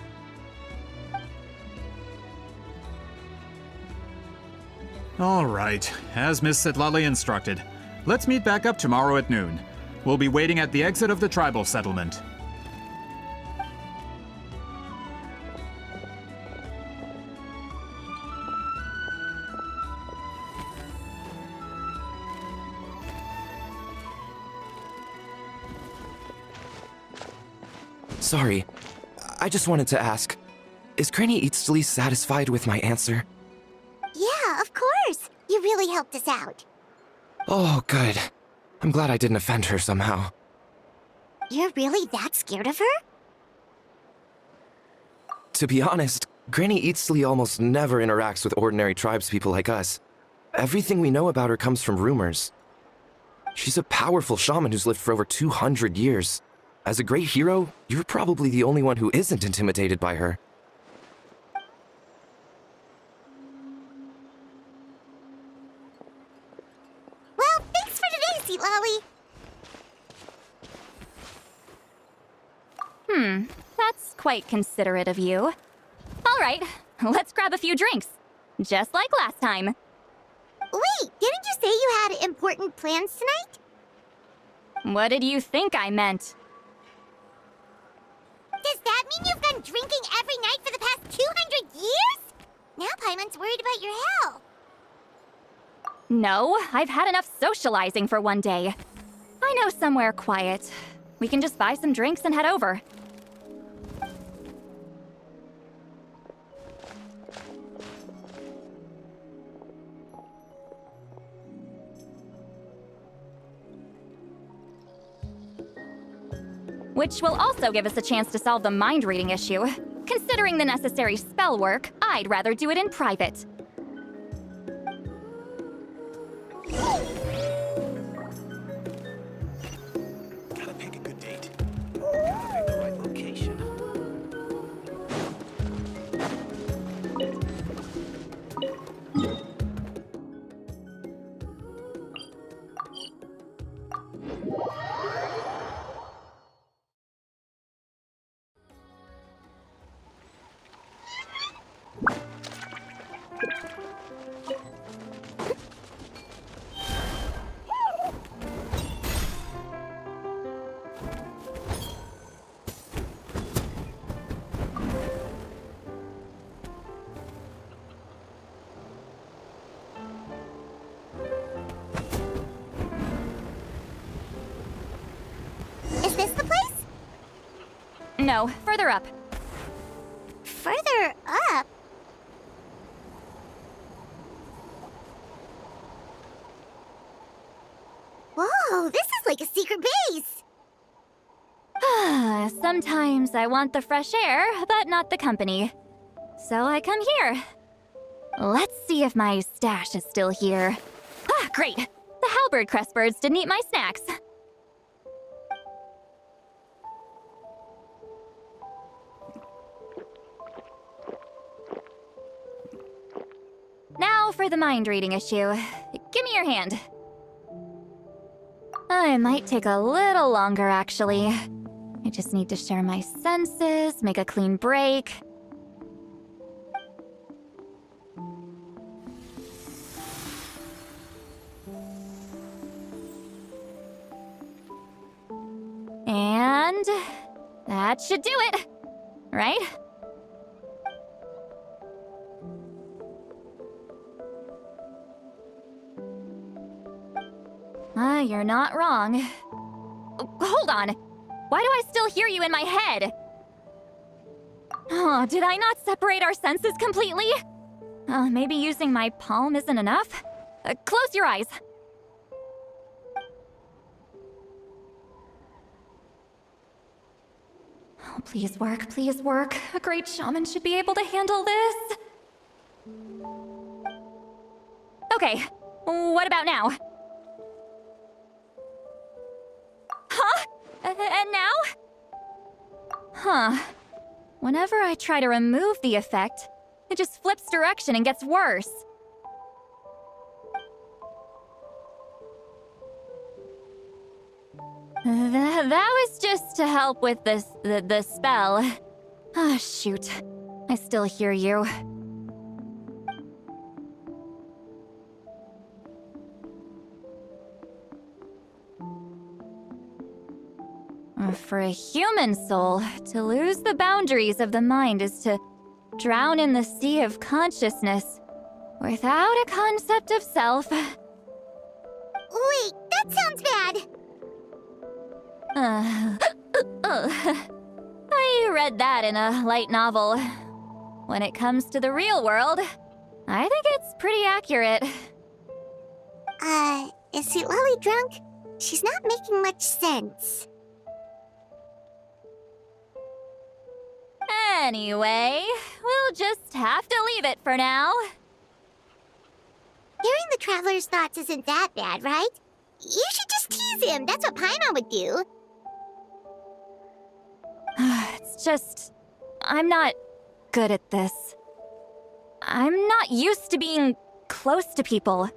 All right, as Miss Citlali instructed. Let's meet back up tomorrow at noon. We'll be waiting at the exit of the tribal settlement. Sorry. I just wanted to ask, is Granny Eatsley satisfied with my answer? Yeah, of course. You really helped us out. Oh, good. I'm glad I didn't offend her somehow. You're really that scared of her? To be honest, Granny Eatsley almost never interacts with ordinary tribespeople like us. Everything we know about her comes from rumors. She's a powerful shaman who's lived for over 200 years. As a great hero, you're probably the only one who isn't intimidated by her. Well, thanks for today, Sweet Lolly. That's quite considerate of you. All right, let's grab a few drinks. Just like last time. Wait, didn't you say you had important plans tonight? What did you think I meant? Does that mean you've been drinking every night for the past 200 years? Now Paimon's worried about your health. No, I've had enough socializing for one day. I know somewhere quiet. We can just buy some drinks and head over. Which will also give us a chance to solve the mind reading issue. Considering the necessary spell work, I'd rather do it in private. Gotta pick a good date. Gotta pick the right location. Is this the place? No, further up. Further up? Whoa, this is like a secret base! Sometimes I want the fresh air, but not the company. So I come here. Let's see if my stash is still here. Ah, great! The halberd crestbirds didn't eat my snacks. Now for the mind reading issue. Give me your hand. It might take a little longer, actually. I just need to share my senses, make a clean break. And that should do it, right? You're not wrong. Hold on. Why do I still hear you in my head? Oh, did I not separate our senses completely? Maybe using my palm isn't enough? Close your eyes. Oh, please work, please work. A great shaman should be able to handle this. Okay, what about now? Huh? And now? Huh. Whenever I try to remove the effect, it just flips direction and gets worse. That was just to help with the spell. Ah, shoot. I still hear you. For a human soul, to lose the boundaries of the mind is to drown in the sea of consciousness without a concept of self. Wait, that sounds bad! I I read that in a light novel. When it comes to the real world, I think it's pretty accurate. Is Sweet Lolly drunk? She's not making much sense. Anyway, we'll just have to leave it for now. Hearing the Traveler's thoughts isn't that bad, right? You should just tease him. That's what Paimon would do. It's just... I'm not good at this. I'm not used to being close to people.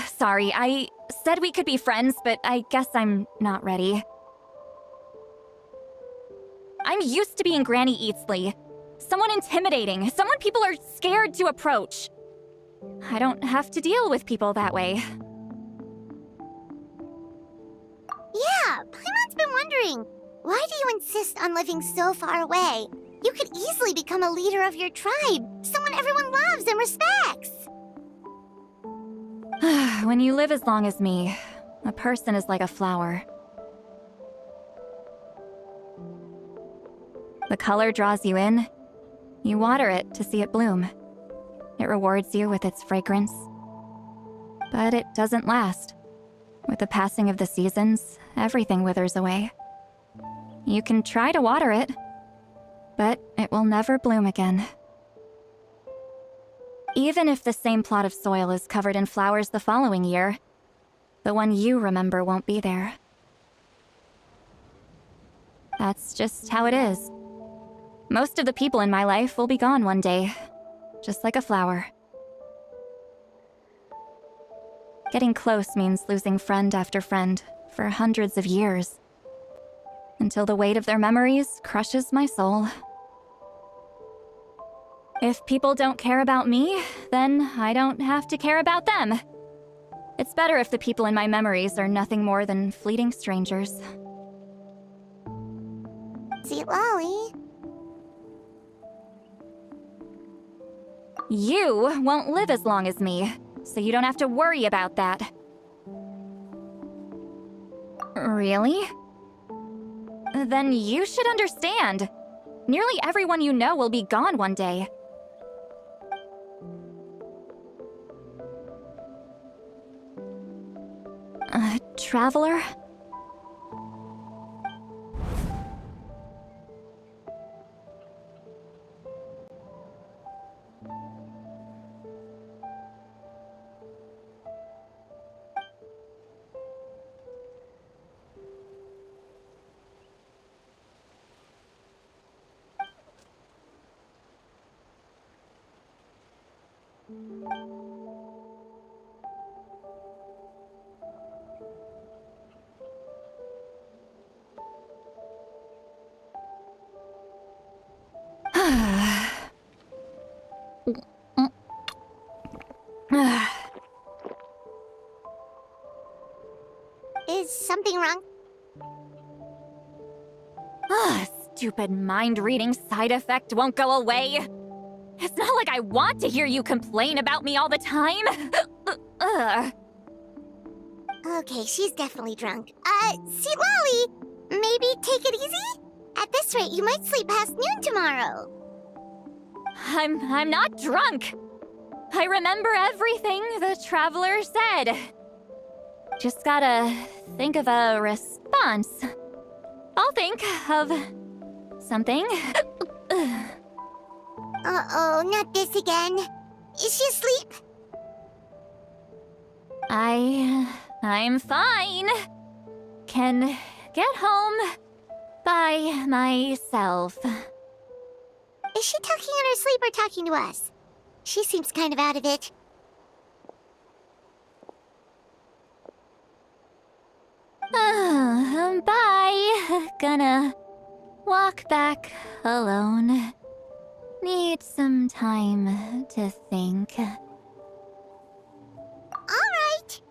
Sorry, I said we could be friends, but I guess I'm not ready. I'm used to being Granny Eatsley. Someone intimidating, someone people are scared to approach. I don't have to deal with people that way. Yeah, Paimon's been wondering, why do you insist on living so far away? You could easily become a leader of your tribe, someone everyone loves and respects. When you live as long as me, a person is like a flower. The color draws you in. You water it to see it bloom. It rewards you with its fragrance. But it doesn't last. With the passing of the seasons, everything withers away. You can try to water it, but it will never bloom again. Even if the same plot of soil is covered in flowers the following year, the one you remember won't be there. That's just how it is. Most of the people in my life will be gone one day, just like a flower. Getting close means losing friend after friend for hundreds of years, until the weight of their memories crushes my soul. If people don't care about me, then I don't have to care about them. It's better if the people in my memories are nothing more than fleeting strangers. Sweet Lolly. You won't live as long as me, so you don't have to worry about that. Really? Then you should understand. Nearly everyone you know will be gone one day. Traveler? Is something wrong? Stupid mind-reading side effect won't go away. It's not like I want to hear you complain about me all the time. Okay, she's definitely drunk. Sweet Lolly, maybe take it easy? At this rate, you might sleep past noon tomorrow. I'm not drunk. I remember everything the Traveler said. Just gotta think of a response. I'll think of something. Uh-oh, not this again. Is she asleep? I'm fine. Can get home by myself. Is she talking in her sleep or talking to us? She seems kind of out of it. Bye. Gonna walk back alone. Need some time to think. All right.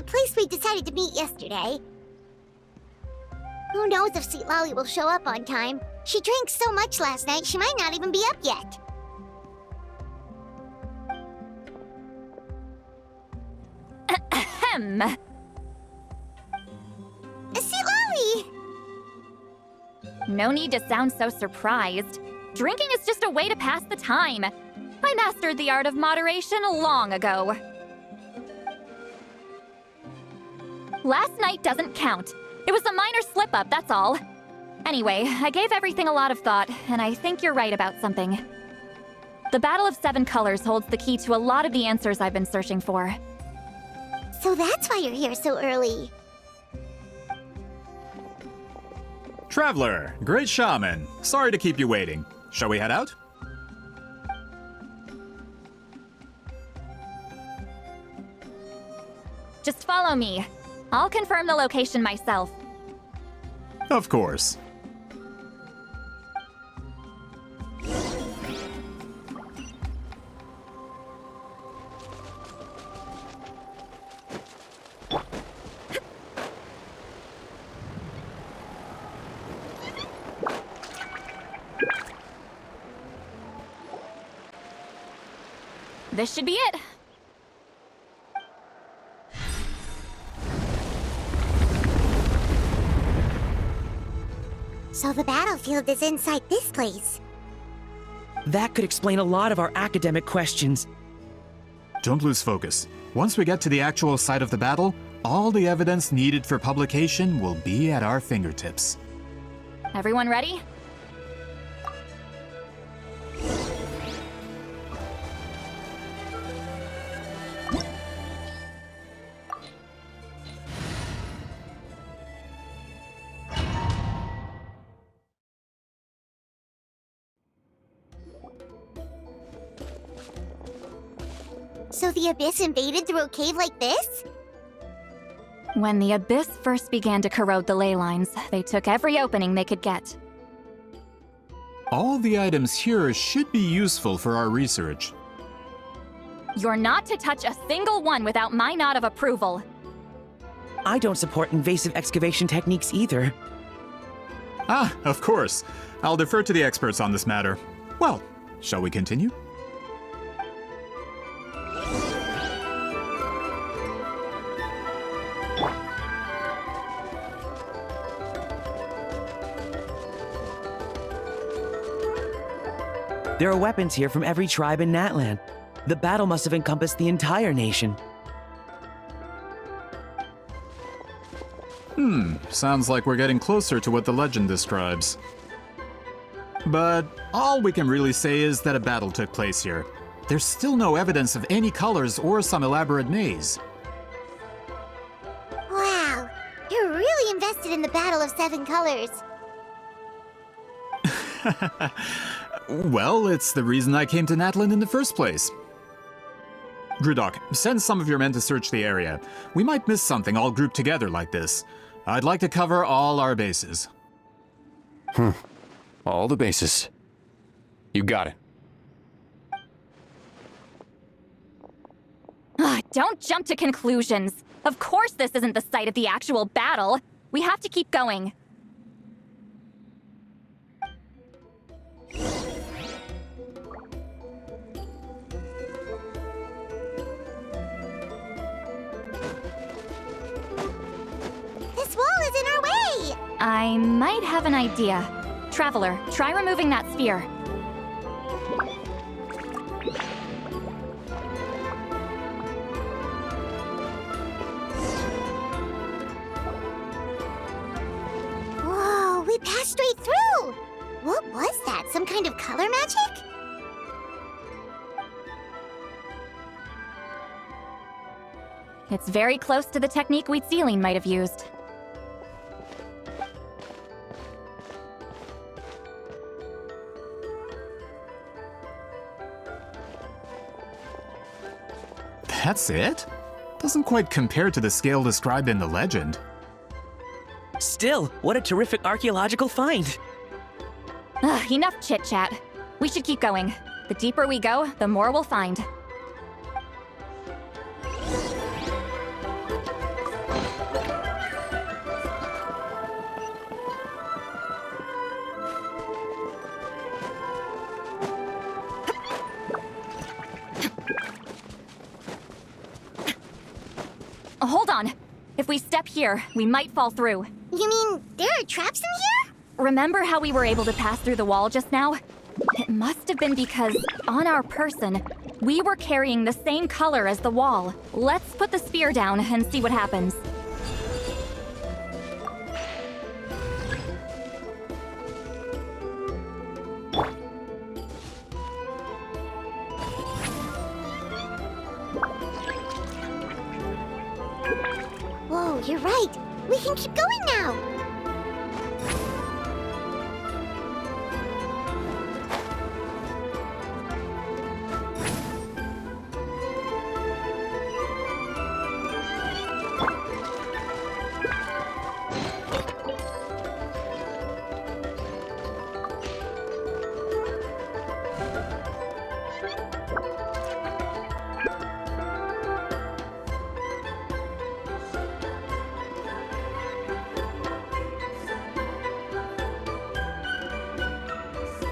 place we decided to meet yesterday. Who knows if Sweet Lolly will show up on time? She drank so much last night, she might not even be up yet. Ahem. Sweet Lolly! No need to sound so surprised. Drinking is just a way to pass the time. I mastered the art of moderation long ago. Last night doesn't count. It was a minor slip-up, that's all. Anyway, I gave everything a lot of thought, and I think you're right about something. The Battle of Seven Colors holds the key to a lot of the answers I've been searching for. So that's why you're here so early. Traveler, great shaman. Sorry to keep you waiting. Shall we head out? Just follow me. I'll confirm the location myself. Of course. This should be it. So the battlefield is inside this place. That could explain a lot of our academic questions. Don't lose focus. Once we get to the actual site of the battle, all the evidence needed for publication will be at our fingertips. Everyone ready? So the Abyss invaded through a cave like this? When the Abyss first began to corrode the ley lines, they took every opening they could get. All the items here should be useful for our research. You're not to touch a single one without my nod of approval. I don't support invasive excavation techniques either. Ah, of course. I'll defer to the experts on this matter. Well, shall we continue? There are weapons here from every tribe in Natlan. The battle must have encompassed the entire nation. Sounds like we're getting closer to what the legend describes. But all we can really say is that a battle took place here. There's still no evidence of any colors or some elaborate maze. Wow, you're really invested in the Battle of Seven Colors. Well, it's the reason I came to Natlan in the first place. Grudok, send some of your men to search the area. We might miss something all grouped together like this. I'd like to cover all our bases. All the bases. You got it. Don't jump to conclusions. Of course this isn't the site of the actual battle. We have to keep going. This wall is in our way! I might have an idea. Traveler, try removing that sphere. Whoa, we passed straight through! What was that? Some kind of color magic? It's very close to the technique Wheatsealing might have used. That's it? Doesn't quite compare to the scale described in the legend. Still, what a terrific archaeological find! Enough chit-chat. We should keep going. The deeper we go, the more we'll find. Hold on. If we step here, we might fall through. You mean there are traps in here? Remember how we were able to pass through the wall just now? It must have been because, on our person, we were carrying the same color as the wall. Let's put the sphere down and see what happens. Whoa, you're right. We can keep going now.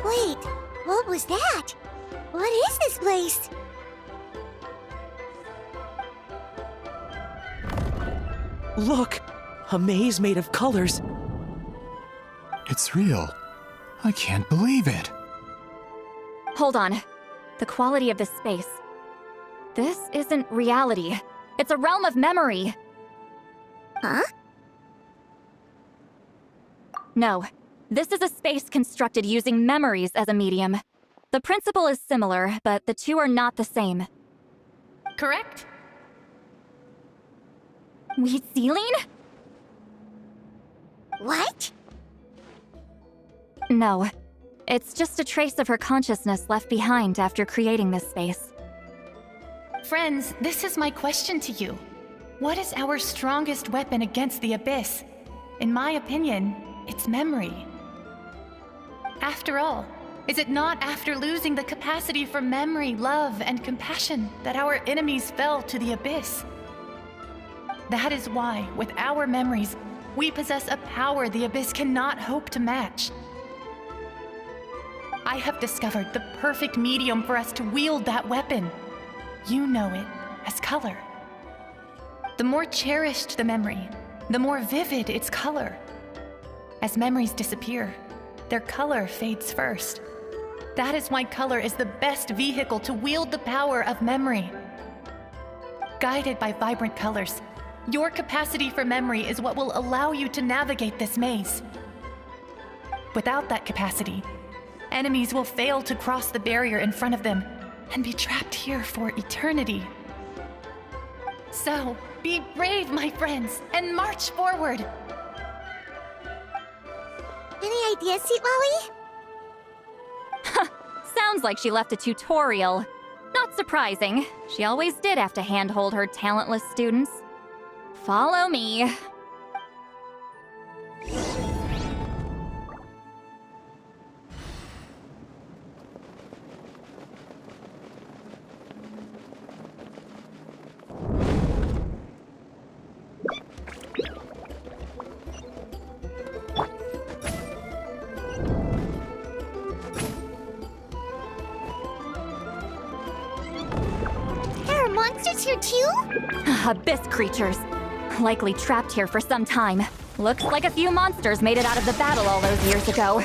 Wait, what was that? What is this place? Look! A maze made of colors. It's real. I can't believe it. Hold on. The quality of this space. This isn't reality. It's a realm of memory. Huh? No. This is a space constructed using memories as a medium. The principle is similar, but the two are not the same. Correct? Celine? What? No. It's just a trace of her consciousness left behind after creating this space. Friends, this is my question to you. What is our strongest weapon against the Abyss? In my opinion, it's memory. After all, is it not after losing the capacity for memory, love, and compassion that our enemies fell to the Abyss? That is why, with our memories, we possess a power the Abyss cannot hope to match. I have discovered the perfect medium for us to wield that weapon. You know it as color. The more cherished the memory, the more vivid its color. As memories disappear, their color fades first. That is why color is the best vehicle to wield the power of memory. Guided by vibrant colors, your capacity for memory is what will allow you to navigate this maze. Without that capacity, enemies will fail to cross the barrier in front of them and be trapped here for eternity. So, be brave, my friends, and march forward! Any ideas, Sweet Lolly? Sounds like she left a tutorial. Not surprising. She always did have to handhold her talentless students. Follow me. There are monsters here too? Abyss creatures. Likely trapped here for some time. Looks like a few monsters made it out of the battle all those years ago.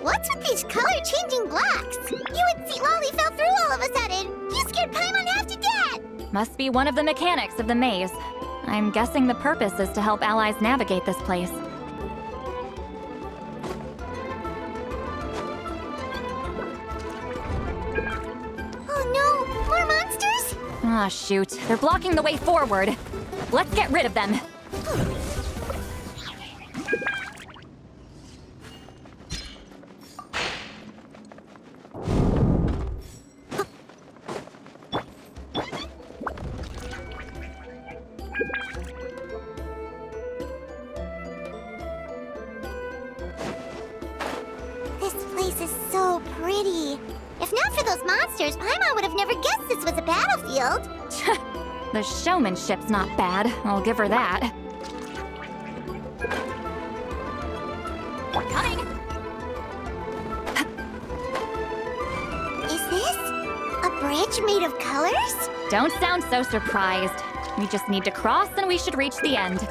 What's with these color-changing blocks? You and Sweet Lolly fell through all of a sudden. You scared Paimon half to death! Must be one of the mechanics of the maze. I'm guessing the purpose is to help allies navigate this place. Oh no! More monsters? Ah, shoot. They're blocking the way forward. Let's get rid of them. This place is so pretty. If not for those monsters, Paimon would have never guessed this was a the battlefield. The showmanship's not bad, I'll give her that. We're coming! Is this a bridge made of colors? Don't sound so surprised. We just need to cross and we should reach the end.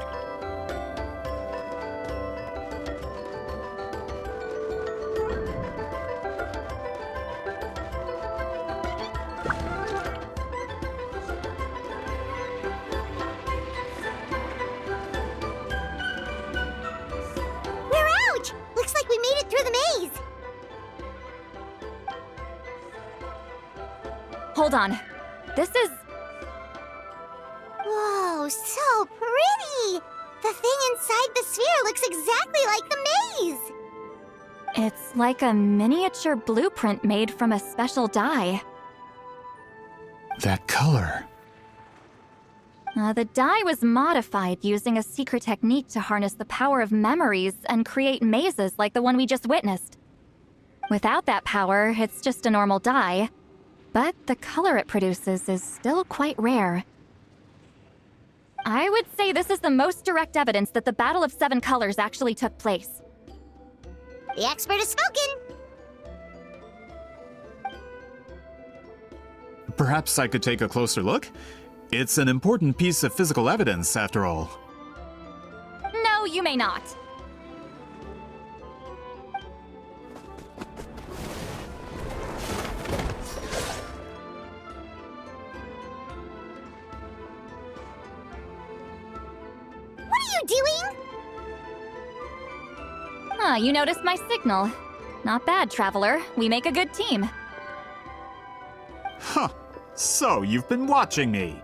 We're out! Looks like we made it through the maze. Hold on. This is... Whoa, so pretty! The thing inside the sphere looks exactly like the maze! It's like a miniature blueprint made from a special dye. That color. The dye was modified using a secret technique to harness the power of memories and create mazes like the one we just witnessed. Without that power, it's just a normal dye, but the color it produces is still quite rare. I would say this is the most direct evidence that the Battle of Seven Colors actually took place. The expert has spoken! Perhaps I could take a closer look? It's an important piece of physical evidence, after all. No, you may not. What are you doing? Ah, you noticed my signal. Not bad, Traveler. We make a good team. Huh. So, you've been watching me.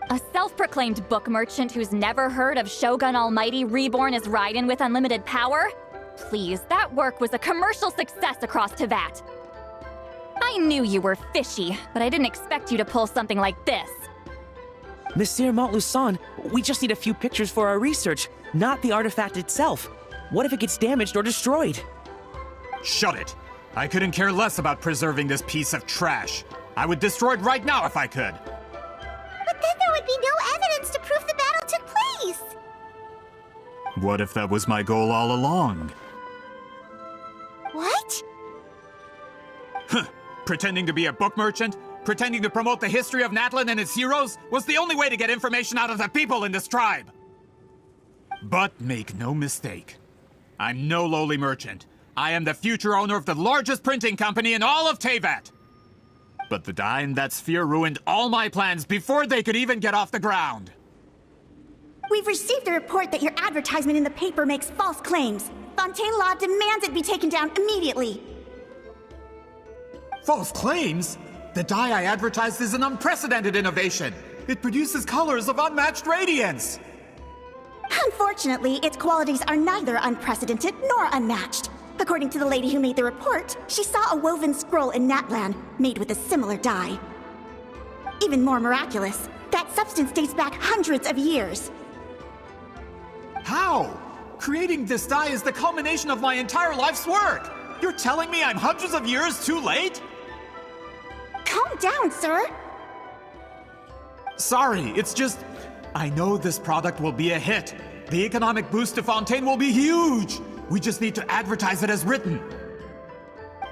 A self-proclaimed book merchant who's never heard of Shogun Almighty reborn as Raiden with unlimited power? Please, that work was a commercial success across Teyvat. I knew you were fishy, but I didn't expect you to pull something like this. Monsieur Montluçon, we just need a few pictures for our research, not the artifact itself. What if it gets damaged or destroyed? Shut it! I couldn't care less about preserving this piece of trash. I would destroy it right now if I could. But then there would be no evidence to prove the battle took place! What if that was my goal all along? What? Huh. Pretending to be a book merchant? Pretending to promote the history of Natlan and its heroes was the only way to get information out of the people in this tribe! But make no mistake. I'm no lowly merchant. I am the future owner of the largest printing company in all of Teyvat! But the dye in that sphere ruined all my plans before they could even get off the ground! We've received a report that your advertisement in the paper makes false claims. Fontaine Law demands it be taken down immediately. False claims? The dye I advertised is an unprecedented innovation! It produces colors of unmatched radiance! Unfortunately, its qualities are neither unprecedented nor unmatched. According to the lady who made the report, she saw a woven scroll in Natlan made with a similar dye. Even more miraculous, that substance dates back hundreds of years. How? Creating this dye is the culmination of my entire life's work! You're telling me I'm hundreds of years too late? Calm down, sir. Sorry, it's just... I know this product will be a hit. The economic boost to Fontaine will be huge! We just need to advertise it as written.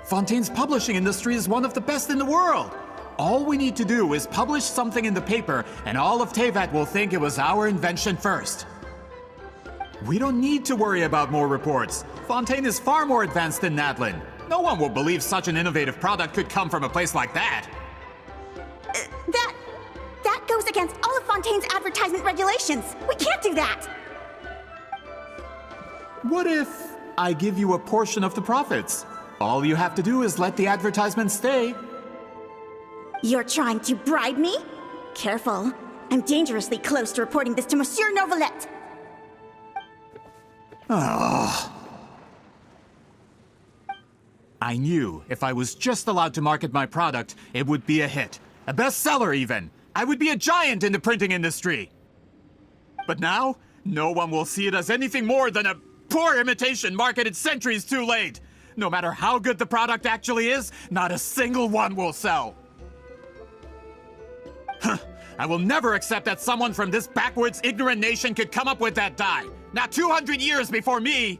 Fontaine's publishing industry is one of the best in the world. All we need to do is publish something in the paper, and all of Teyvat will think it was our invention first. We don't need to worry about more reports. Fontaine is far more advanced than Natlan. No one will believe such an innovative product could come from a place like that. That goes against all of Fontaine's advertisement regulations. We can't do that. What if I give you a portion of the profits? All you have to do is let the advertisement stay. You're trying to bribe me? Careful. I'm dangerously close to reporting this to Monsieur Novelette. I knew if I was just allowed to market my product, it would be a hit. A bestseller, even. I would be a giant in the printing industry. But now, no one will see it as anything more than a poor imitation marketed centuries too late. No matter how good the product actually is, not a single one will sell. I will never accept that someone from this backwoods, ignorant nation could come up with that die. Not 200 years before me!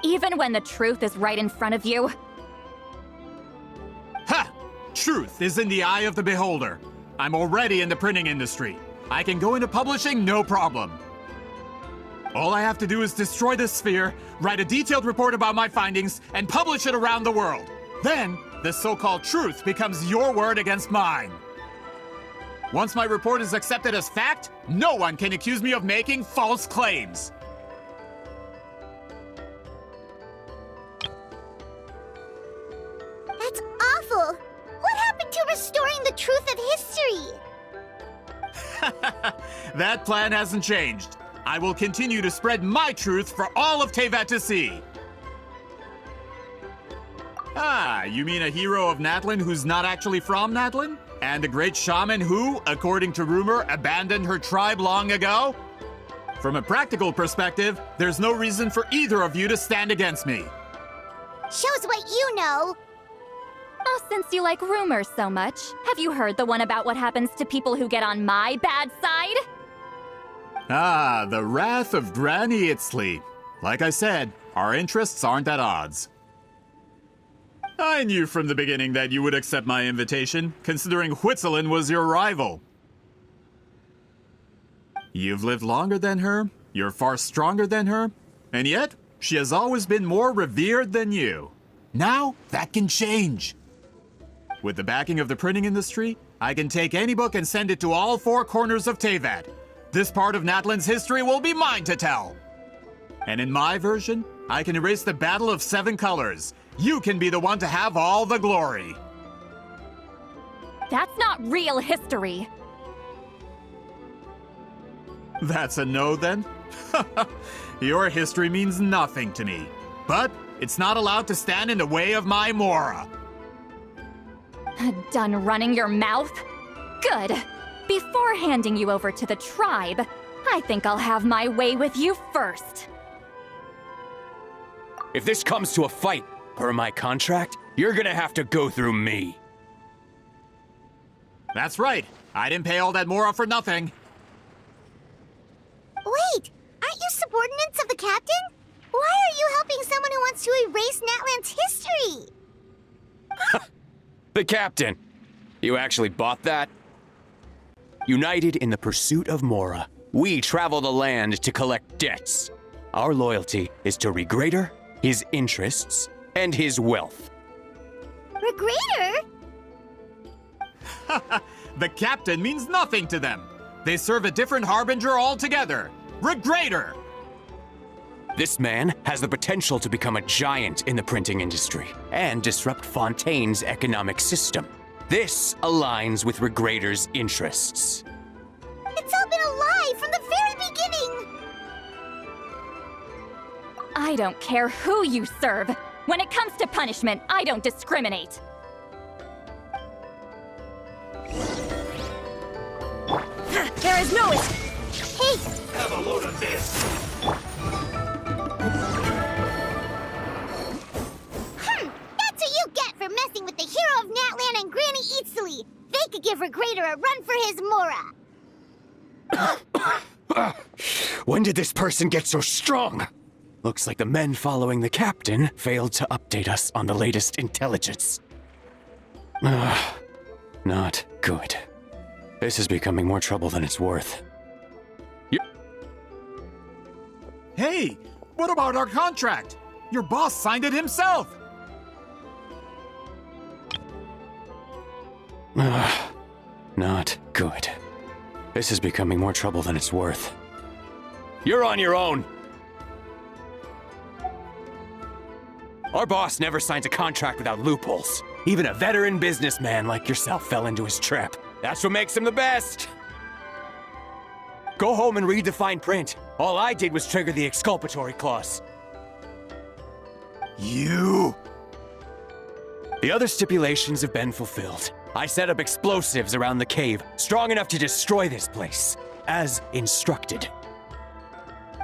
Even when the truth is right in front of you? Ha! Truth is in the eye of the beholder. I'm already in the printing industry. I can go into publishing, no problem. All I have to do is destroy this sphere, write a detailed report about my findings, and publish it around the world. Then, this so-called truth becomes your word against mine. Once my report is accepted as fact, no one can accuse me of making false claims. That's awful! What happened to restoring the truth of history? That plan hasn't changed. I will continue to spread my truth for all of Teyvat to see. Ah, you mean a hero of Natlan who's not actually from Natlan? And a great shaman who, according to rumor, abandoned her tribe long ago? From a practical perspective, there's no reason for either of you to stand against me. Shows what you know. Oh, since you like rumors so much, have you heard the one about what happens to people who get on my bad side? Ah, the wrath of Granny Itzley. Like I said, our interests aren't at odds. I knew from the beginning that you would accept my invitation, considering Huitzilin was your rival. You've lived longer than her, you're far stronger than her, and yet, she has always been more revered than you. Now, that can change. With the backing of the printing industry, I can take any book and send it to all four corners of Teyvat. This part of Natlan's history will be mine to tell. And in my version, I can erase the Battle of 7 Colors. You can be the one to have all the glory. That's not real history. That's a no then? Your history means nothing to me. But it's not allowed to stand in the way of my Mora. Done running your mouth? Good. Before handing you over to the tribe, I think I'll have my way with you first. If this comes to a fight, per my contract, you're gonna have to go through me. That's right. I didn't pay all that Mora for nothing. Wait, aren't you subordinates of the captain? Why are you helping someone who wants to erase Natlan's history? The captain! You actually bought that? United in the pursuit of Mora, we travel the land to collect debts. Our loyalty is to Regrader, his interests, and his wealth. Regrader? The captain means nothing to them. They serve a different harbinger altogether. Regrader! This man has the potential to become a giant in the printing industry and disrupt Fontaine's economic system. This aligns with Regrader's interests. It's all been a lie from the very beginning! I don't care who you serve. When it comes to punishment, I don't discriminate. There is no Hey! Have a load of this! That's what you get for messing with the hero of Natlan and Granny Itzley! They could give Regrader a run for his Mora! When did this person get so strong? Looks like the men following the captain failed to update us on the latest intelligence. Not good. This is becoming more trouble than it's worth. Hey, what about our contract? Your boss signed it himself. Not good. This is becoming more trouble than it's worth. You're on your own! Our boss never signs a contract without loopholes. Even a veteran businessman like yourself fell into his trap. That's what makes him the best! Go home and read the fine print. All I did was trigger the exculpatory clause. You! The other stipulations have been fulfilled. I set up explosives around the cave, strong enough to destroy this place, as instructed.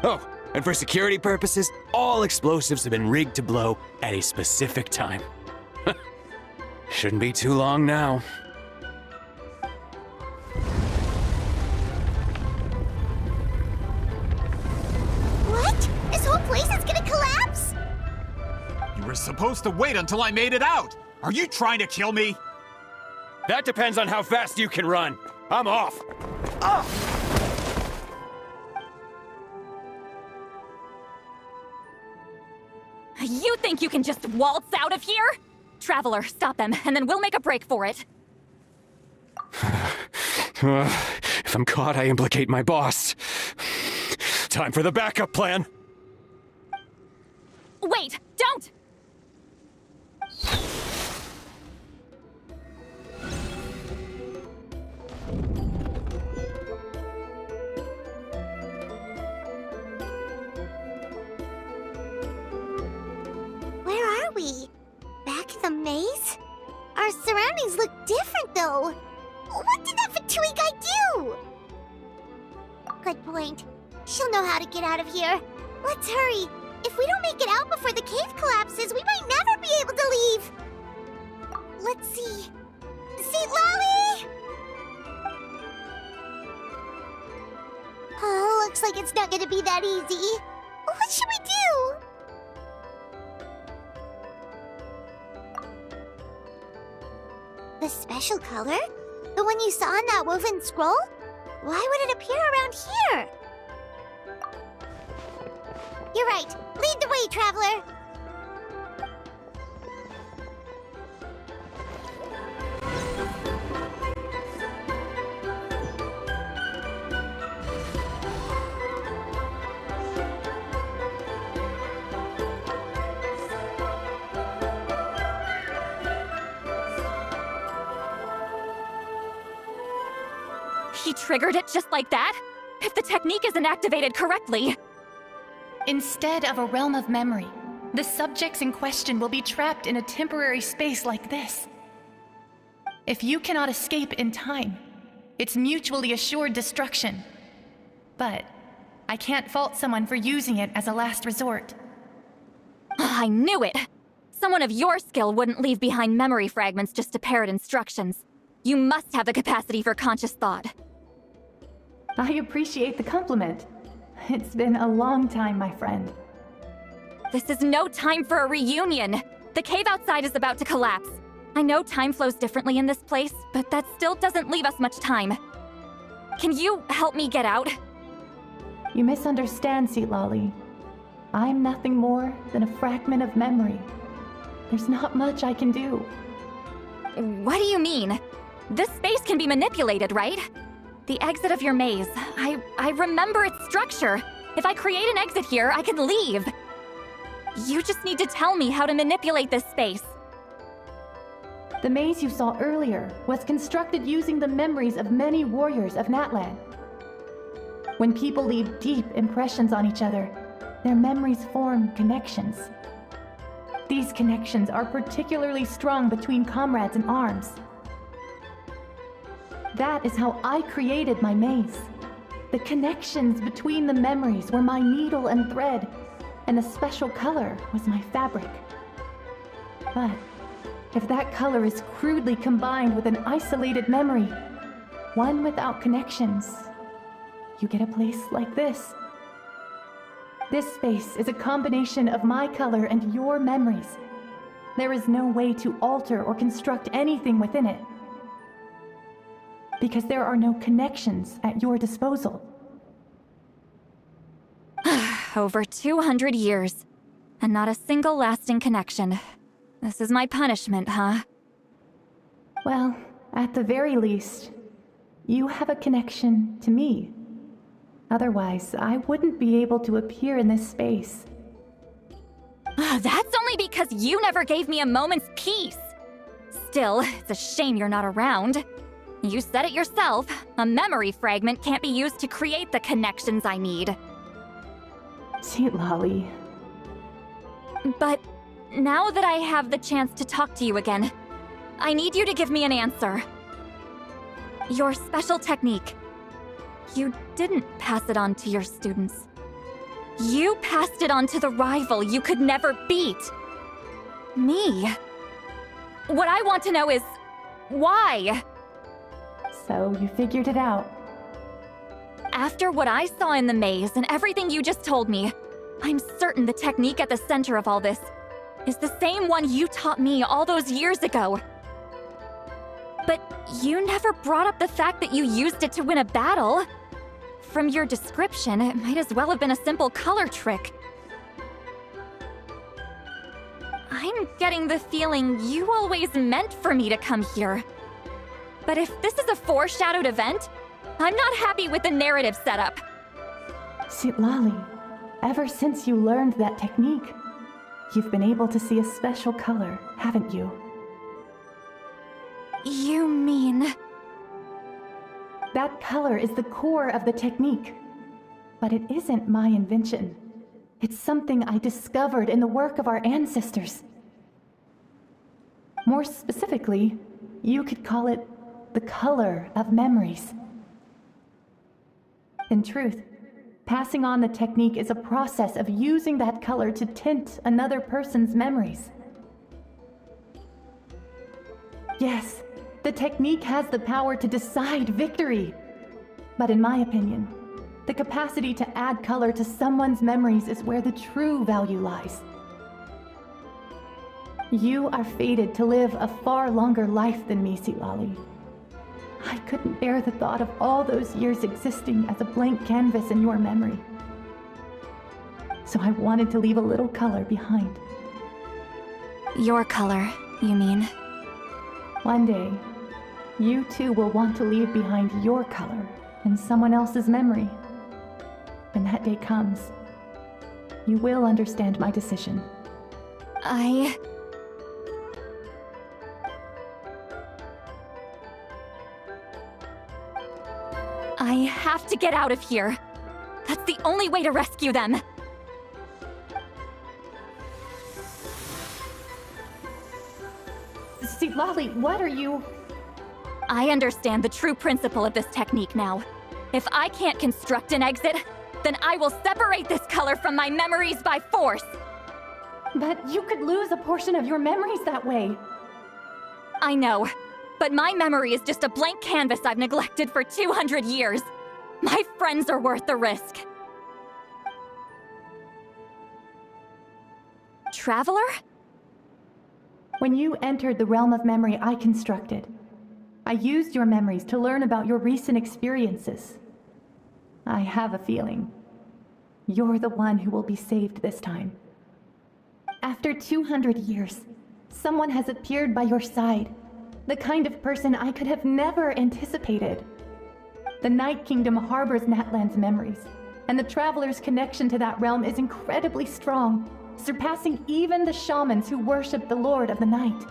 Oh, and for security purposes, all explosives have been rigged to blow at a specific time. Shouldn't be too long now. supposed to wait until I made it out? Are you trying to kill me? That depends on how fast you can run. I'm off. You think you can just waltz out of here? Traveler, stop them, and then we'll make a break for it. If I'm caught, I implicate my boss. Time for the backup plan. Wait, don't! Where are we? Back in the maze? Our surroundings look different, though. What did that Fatui guy do? Good point. She'll know how to get out of here. Let's hurry. If we don't make it out before the cave collapses, we might never be able to leave. Let's see. Seat Lolly! Oh, looks like it's not gonna be that easy. What should we do? The special color? The one you saw in that woven scroll? Why would it appear around here? You're right. Lead the way, traveler. He triggered it just like that? If the technique isn't activated correctly... Instead of a realm of memory, the subjects in question will be trapped in a temporary space like this. If you cannot escape in time, it's mutually assured destruction. But I can't fault someone for using it as a last resort. I knew it! Someone of your skill wouldn't leave behind memory fragments just to parrot instructions. You must have the capacity for conscious thought. I appreciate the compliment. It's been a long time, my friend. This is no time for a reunion! The cave outside is about to collapse. I know time flows differently in this place, but that still doesn't leave us much time. Can you help me get out? You misunderstand, Seat Lolly. I'm nothing more than a fragment of memory. There's not much I can do. What do you mean? This space can be manipulated, right? The exit of your maze. I remember its structure. If I create an exit here, I can leave. You just need to tell me how to manipulate this space. The maze you saw earlier was constructed using the memories of many warriors of Natlan. When people leave deep impressions on each other, their memories form connections. These connections are particularly strong between comrades in arms. That is how I created my maze. The connections between the memories were my needle and thread, and the special color was my fabric. But if that color is crudely combined with an isolated memory, one without connections, you get a place like this. This space is a combination of my color and your memories. There is no way to alter or construct anything within it, because there are no connections at your disposal. Over 200 years, and not a single lasting connection. This is my punishment, huh? Well, at the very least, you have a connection to me. Otherwise, I wouldn't be able to appear in this space. That's only because you never gave me a moment's peace. Still, it's a shame you're not around. You said it yourself. A memory fragment can't be used to create the connections I need. Seat Lolly. But now that I have the chance to talk to you again, I need you to give me an answer. Your special technique. You didn't pass it on to your students. You passed it on to the rival you could never beat. Me. What I want to know is, why? So you figured it out. After what I saw in the maze and everything you just told me, I'm certain the technique at the center of all this is the same one you taught me all those years ago. But you never brought up the fact that you used it to win a battle. From your description, it might as well have been a simple color trick. I'm getting the feeling you always meant for me to come here. But if this is a foreshadowed event, I'm not happy with the narrative setup. Citlali, ever since you learned that technique, you've been able to see a special color, haven't you? You mean... That color is the core of the technique. But it isn't my invention. It's something I discovered in the work of our ancestors. More specifically, you could call it the color of memories. In truth, passing on the technique is a process of using that color to tint another person's memories. Yes, the technique has the power to decide victory. But in my opinion, the capacity to add color to someone's memories is where the true value lies. You are fated to live a far longer life than me, Citlali. I couldn't bear the thought of all those years existing as a blank canvas in your memory. So I wanted to leave a little color behind. Your color, you mean? One day, you too will want to leave behind your color in someone else's memory. When that day comes, you will understand my decision. I have to get out of here. That's the only way to rescue them. Citlali, what are you... I understand the true principle of this technique now. If I can't construct an exit, then I will separate this color from my memories by force. But you could lose a portion of your memories that way. I know, but my memory is just a blank canvas I've neglected for 200 years. My friends are worth the risk. Traveler? When you entered the realm of memory I constructed, I used your memories to learn about your recent experiences. I have a feeling you're the one who will be saved this time. After 200 years, someone has appeared by your side, the kind of person I could have never anticipated. The Night Kingdom harbors Natlan's memories, and the Traveler's connection to that realm is incredibly strong, surpassing even the shamans who worship the Lord of the Night.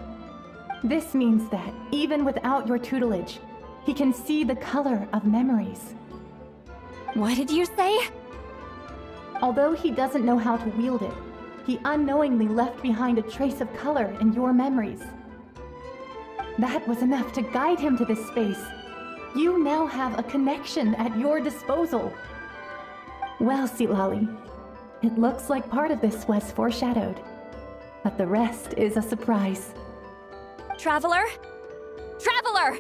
This means that, even without your tutelage, he can see the color of memories. What did you say? Although he doesn't know how to wield it, he unknowingly left behind a trace of color in your memories. That was enough to guide him to this space. You now have a connection at your disposal. Well, Citlali, it looks like part of this was foreshadowed, but the rest is a surprise. Traveler? Traveler!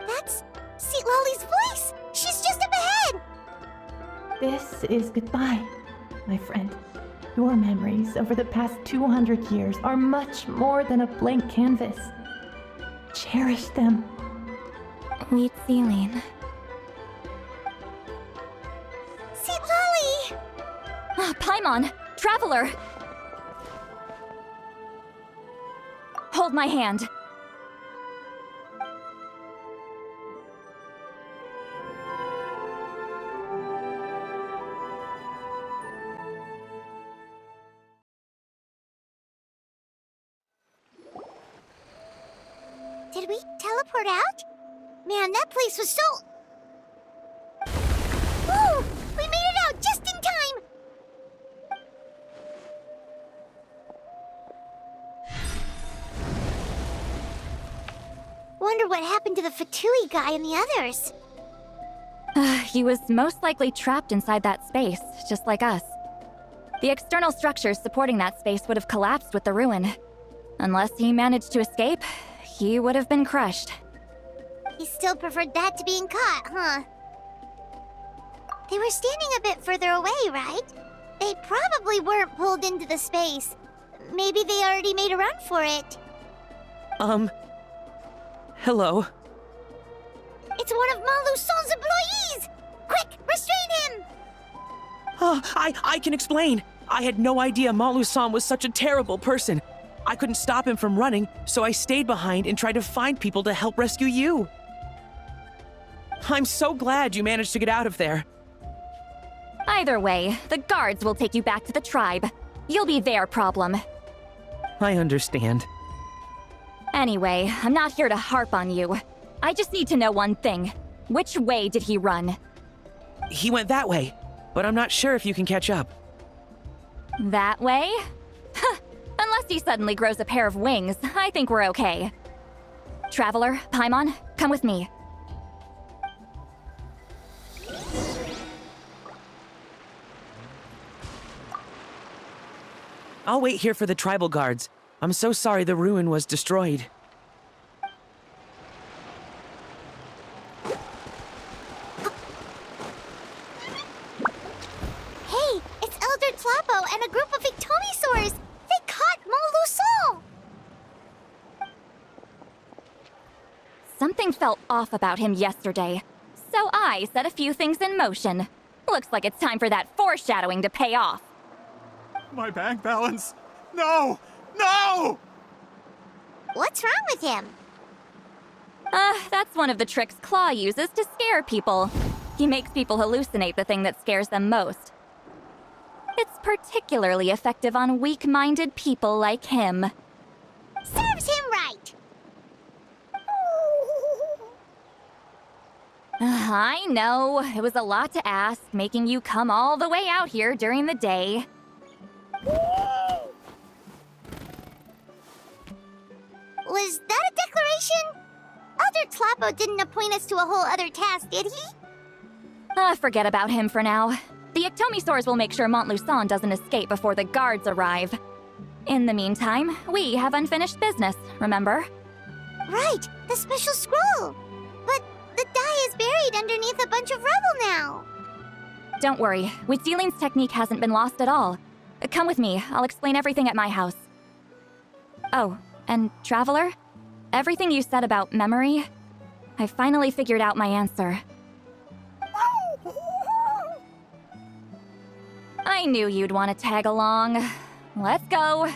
That's Citlali's voice! She's just up ahead! This is goodbye, my friend. Your memories over the past 200 years are much more than a blank canvas. Cherish them. Wheat Celine. Citlali! Paimon! Traveler! Hold my hand. Did we teleport out? Man, that place was so... Woo! We made it out just in time! Wonder what happened to the Fatui guy and the others. He was most likely trapped inside that space, just like us. The external structures supporting that space would have collapsed with the ruin. Unless he managed to escape, he would have been crushed. He still preferred that to being caught, huh? They were standing a bit further away, right? They probably weren't pulled into the space. Maybe they already made a run for it. Hello? It's one of Maluson's employees! Quick, restrain him! Oh, I can explain. I had no idea Malu-san was such a terrible person. I couldn't stop him from running, so I stayed behind and tried to find people to help rescue you. I'm so glad you managed to get out of there. Either way, the guards will take you back to the tribe. You'll be their problem. I understand. Anyway, I'm not here to harp on you. I just need to know one thing. Which way did he run? He went that way, but I'm not sure if you can catch up. That way? Unless he suddenly grows a pair of wings, I think we're okay. Traveler, Paimon, come with me. I'll wait here for the tribal guards. I'm so sorry the ruin was destroyed. Hey, it's Elder Tlapo and a group of Victomisaurs! They caught Maluson! Something felt off about him yesterday, so I set a few things in motion. Looks like it's time for that foreshadowing to pay off. My bank balance! No! No! What's wrong with him? That's one of the tricks Claw uses to scare people. He makes people hallucinate the thing that scares them most. It's particularly effective on weak-minded people like him. Serves him right! I know, it was a lot to ask, making you come all the way out here during the day. Was that a declaration? Elder Tlapo didn't appoint us to a whole other task, did he? Forget about him for now. The Ectomisaurs will make sure Montluçon doesn't escape before the guards arrive. In the meantime, we have unfinished business, remember? Right, the special scroll. But the die is buried underneath a bunch of rubble now. Don't worry, Witzeline's technique hasn't been lost at all. Come with me, I'll explain everything at my house. Oh, and Traveler? Everything you said about memory, I finally figured out my answer. I knew you'd want to tag along. Let's go.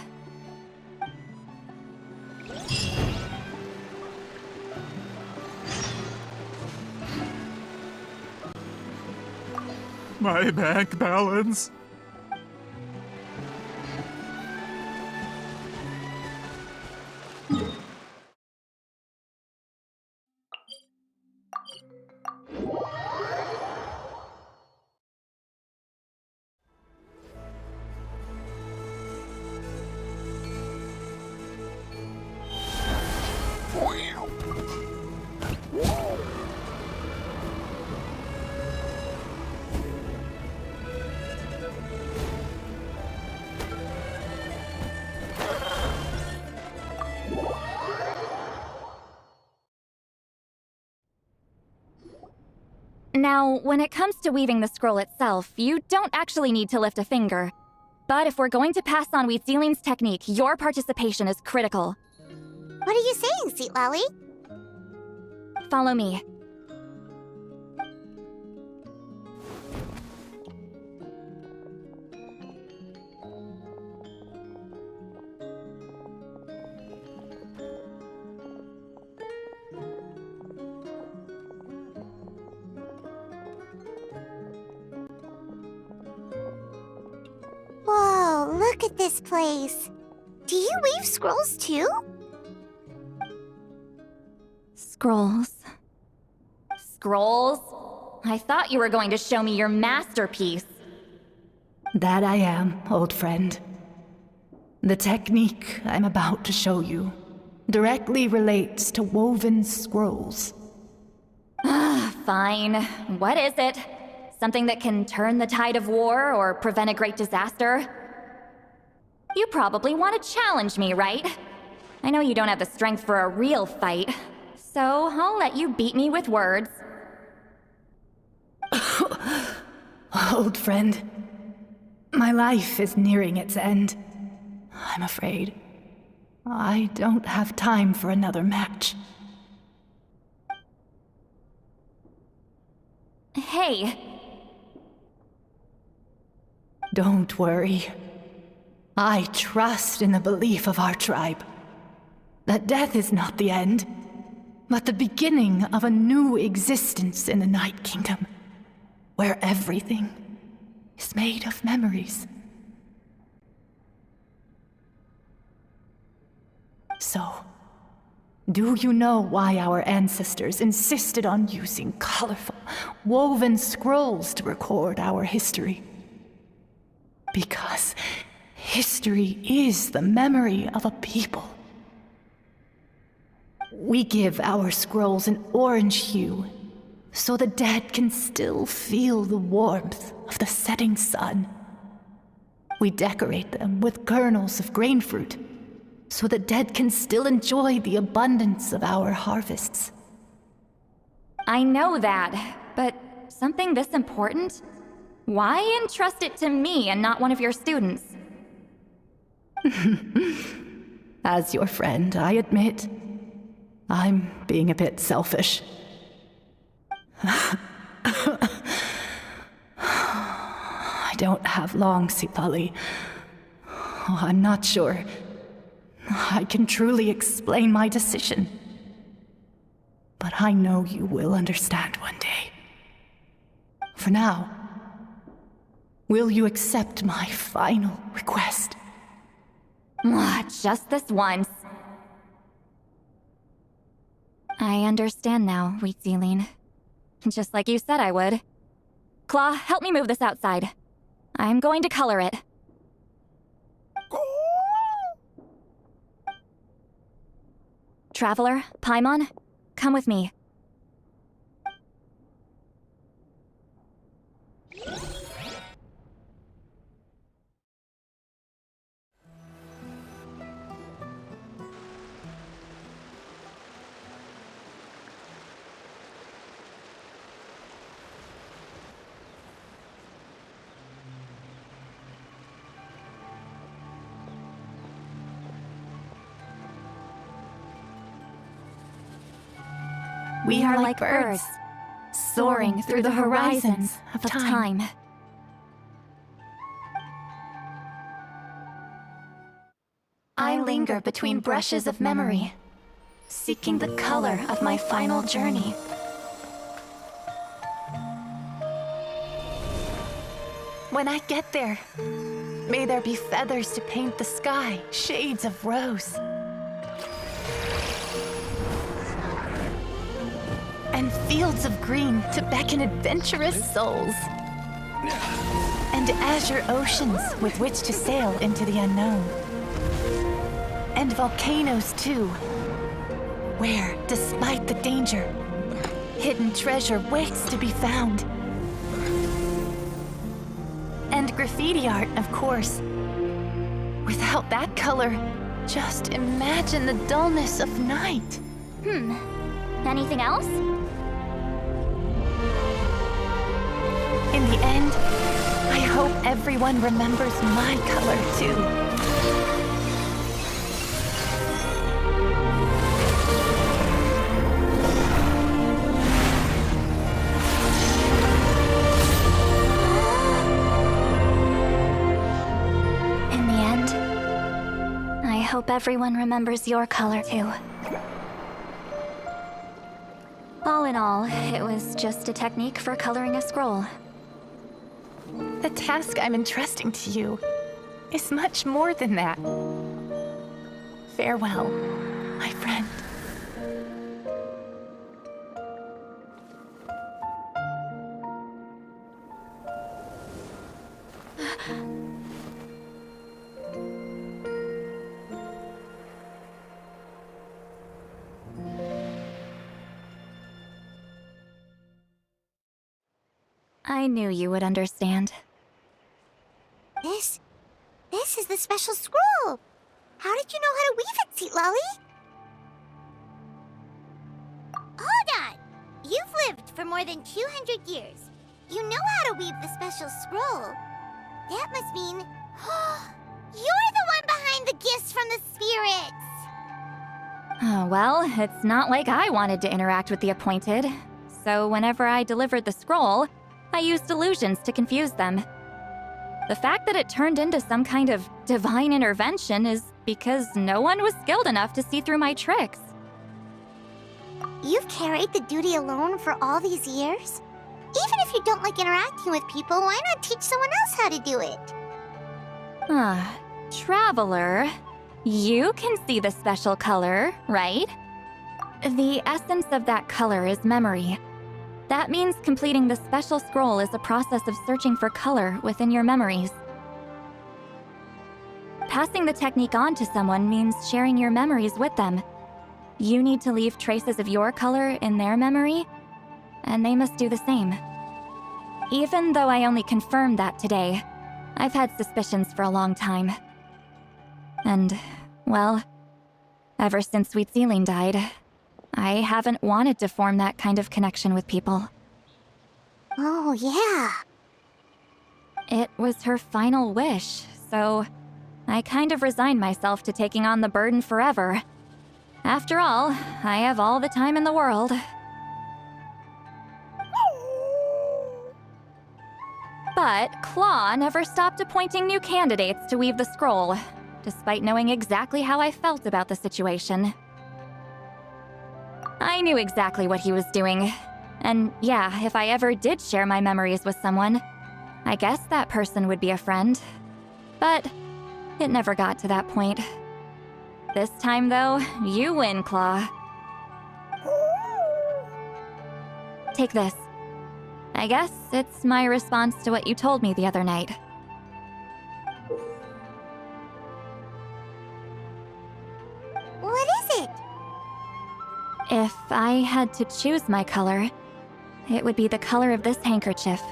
My bank balance. Now, when it comes to weaving the scroll itself, you don't actually need to lift a finger. But if we're going to pass on Witzeline's technique, your participation is critical. What are you saying, Sweet Lolly? Follow me. Whoa, look at this place. Do you weave scrolls too? Scrolls. Scrolls? I thought you were going to show me your masterpiece. That I am, old friend. The technique I'm about to show you directly relates to woven scrolls. Fine. What is it? Something that can turn the tide of war or prevent a great disaster? You probably want to challenge me, right? I know you don't have the strength for a real fight, so I'll let you beat me with words. Old friend, My life is nearing its end. I'm afraid. I don't have time for another match. Hey. Don't worry. I trust in the belief of our tribe. That death is not the end, but the beginning of a new existence in the Night Kingdom, where everything is made of memories. So, do you know why our ancestors insisted on using colorful, woven scrolls to record our history? Because history is the memory of a people. We give our scrolls an orange hue, so the dead can still feel the warmth of the setting sun. We decorate them with kernels of grain fruit, so the dead can still enjoy the abundance of our harvests. I know that, but something this important? Why entrust it to me and not one of your students? As your friend, I admit, I'm being a bit selfish. I don't have long, Sipali. I'm not sure I can truly explain my decision. But I know you will understand one day. For now, will you accept my final request? Just this once. I understand now, Wheatsealing. Just like you said I would. Claw, help me move this outside. I'm going to color it. Traveler, Paimon, come with me. We are like birds, soaring through the horizons of time. I linger between brushes of memory, seeking the color of my final journey. When I get there, may there be feathers to paint the sky, shades of rose. And fields of green to beckon adventurous souls. And azure oceans with which to sail into the unknown. And volcanoes too, where, despite the danger, hidden treasure waits to be found. And graffiti art, of course. Without that color, just imagine the dullness of night. Anything else? In the end, I hope everyone remembers my color too. In the end, I hope everyone remembers your color too. All in all, it was just a technique for coloring a scroll. The task I'm entrusting to you is much more than that. Farewell, my friend. I knew you would understand. This is the special scroll. How did you know how to weave it, Seat Lolly? Hold on! You've lived for more than 200 years. You know how to weave the special scroll. That must mean... you're the one behind the gifts from the spirits! Oh, well, it's not like I wanted to interact with the appointed. So whenever I delivered the scroll, I used illusions to confuse them. The fact that it turned into some kind of divine intervention is because no one was skilled enough to see through my tricks. You've carried the duty alone for all these years? Even if you don't like interacting with people, why not teach someone else how to do it? Traveler, you can see the special color, right? The essence of that color is memory. That means completing the special scroll is a process of searching for color within your memories. Passing the technique on to someone means sharing your memories with them. You need to leave traces of your color in their memory, and they must do the same. Even though I only confirmed that today, I've had suspicions for a long time. And, well, ever since Sweet Celine died, I haven't wanted to form that kind of connection with people. Oh, yeah. It was her final wish, so I kind of resigned myself to taking on the burden forever. After all, I have all the time in the world. But Claw never stopped appointing new candidates to weave the scroll, despite knowing exactly how I felt about the situation. I knew exactly what he was doing. And yeah, if I ever did share my memories with someone, I guess that person would be a friend. But it never got to that point. This time, though, you win, Claw. Take this. I guess it's my response to what you told me the other night. What is it? If I had to choose my color, it would be the color of this handkerchief.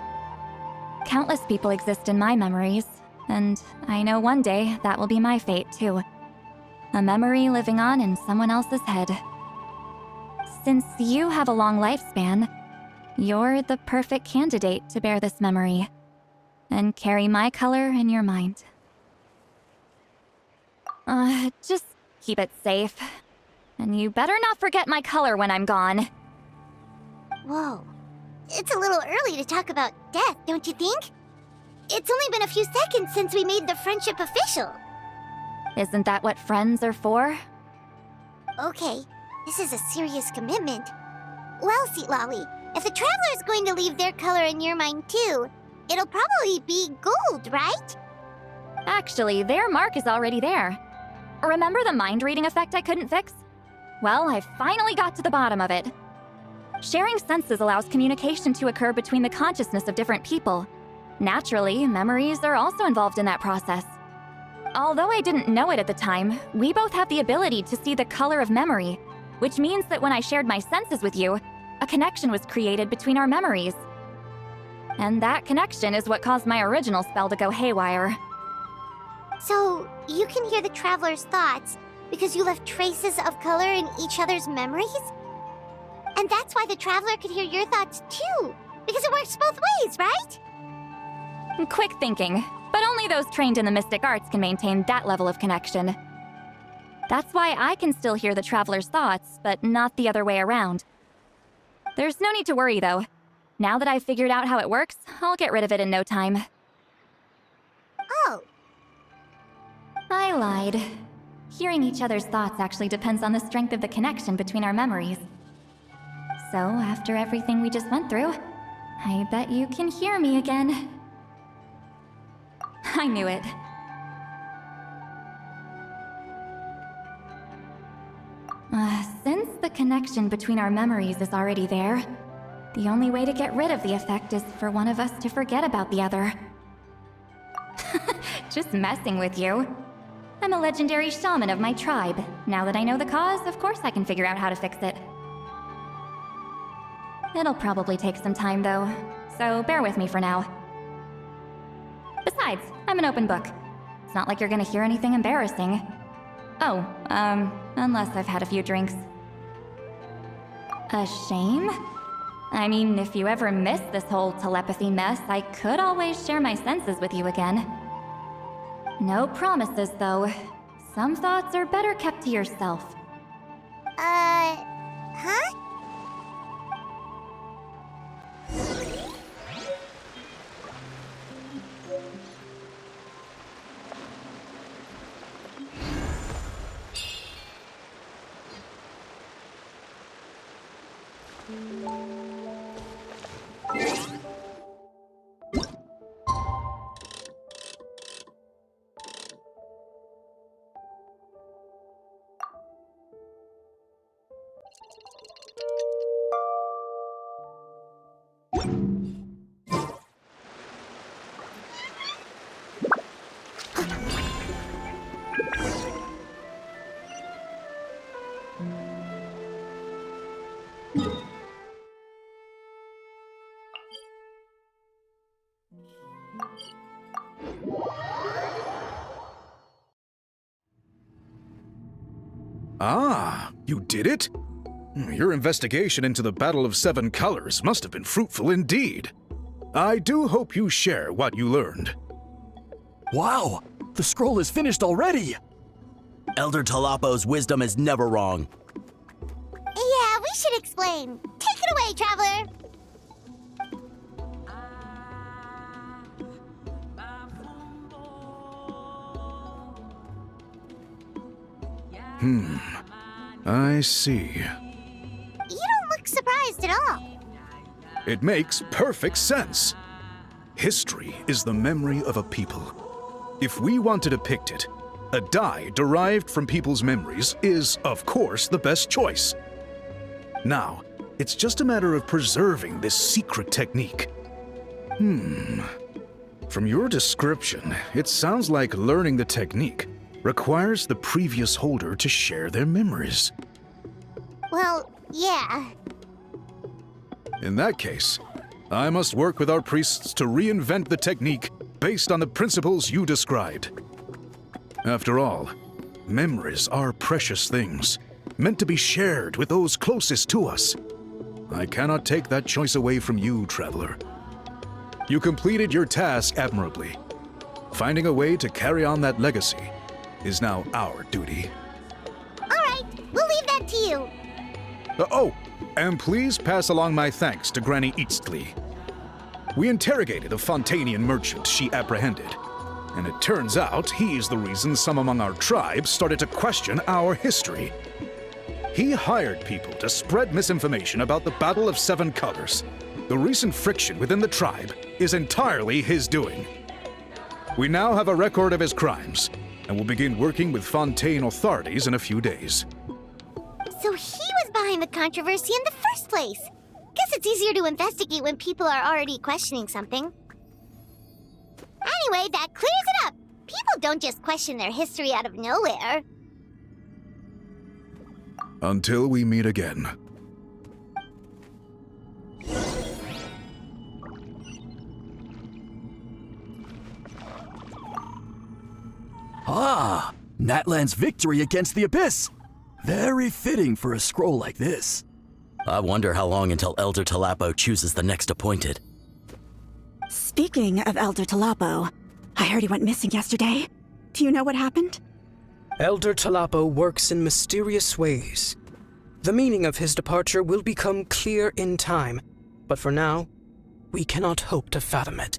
Countless people exist in my memories, and I know one day that will be my fate, too. A memory living on in someone else's head. Since you have a long lifespan, you're the perfect candidate to bear this memory, and carry my color in your mind. Just keep it safe. And you better not forget my color when I'm gone. Whoa. It's a little early to talk about death, don't you think? It's only been a few seconds since we made the friendship official. Isn't that what friends are for? Okay, this is a serious commitment. Well, Seat Lolly, if the Traveler is going to leave their color in your mind too, it'll probably be gold, right? Actually, their mark is already there. Remember the mind reading effect I couldn't fix? Well, I finally got to the bottom of it. Sharing senses allows communication to occur between the consciousness of different people. Naturally, memories are also involved in that process. Although I didn't know it at the time, we both have the ability to see the color of memory, which means that when I shared my senses with you, a connection was created between our memories. And that connection is what caused my original spell to go haywire. So, you can hear the Traveler's thoughts because you left traces of color in each other's memories? And that's why the Traveler could hear your thoughts too, because it works both ways, right? Quick thinking, but only those trained in the mystic arts can maintain that level of connection. That's why I can still hear the Traveler's thoughts, but not the other way around. There's no need to worry, though. Now that I've figured out how it works, I'll get rid of it in no time. Oh. I lied. Hearing each other's thoughts actually depends on the strength of the connection between our memories. So, after everything we just went through, I bet you can hear me again. I knew it. Since the connection between our memories is already there, the only way to get rid of the effect is for one of us to forget about the other. Just messing with you. I'm a legendary shaman of my tribe. Now that I know the cause, of course I can figure out how to fix it. It'll probably take some time, though, so bear with me for now. Besides, I'm an open book. It's not like you're gonna hear anything embarrassing. Oh, unless I've had a few drinks. A shame? I mean, if you ever miss this whole telepathy mess, I could always share my senses with you again. No promises, though. Some thoughts are better kept to yourself. Huh? Ah, you did it? Your investigation into the Battle of Seven Colors must have been fruitful indeed. I do hope you share what you learned. Wow! The scroll is finished already! Elder Talapo's wisdom is never wrong. Yeah, we should explain. Take it away, Traveler! I see. You don't look surprised at all. It makes perfect sense. History is the memory of a people. If we want to depict it, a dye derived from people's memories is, of course, the best choice. Now, it's just a matter of preserving this secret technique. From your description, it sounds like learning the technique requires the previous holder to share their memories. Well, yeah. In that case, I must work with our priests to reinvent the technique based on the principles you described. After all, memories are precious things, meant to be shared with those closest to us. I cannot take that choice away from you, Traveler. You completed your task admirably. Finding a way to carry on that legacy is now our duty. All right, we'll leave that to you. And please pass along my thanks to Granny Eastly. We interrogated a Fontanian merchant she apprehended, and it turns out he's the reason some among our tribe started to question our history. He hired people to spread misinformation about the Battle of Seven Colors. The recent friction within the tribe is entirely his doing. We now have a record of his crimes, and will begin working with Fontaine authorities in a few days. So he was behind the controversy in the first place. Guess it's easier to investigate when people are already questioning something. Anyway, that clears it up. People don't just question their history out of nowhere. Until we meet again. Ah, Natlan's victory against the Abyss! Very fitting for a scroll like this. I wonder how long until Elder Talapo chooses the next appointed. Speaking of Elder Talapo, I heard he went missing yesterday. Do you know what happened? Elder Talapo works in mysterious ways. The meaning of his departure will become clear in time, but for now, we cannot hope to fathom it.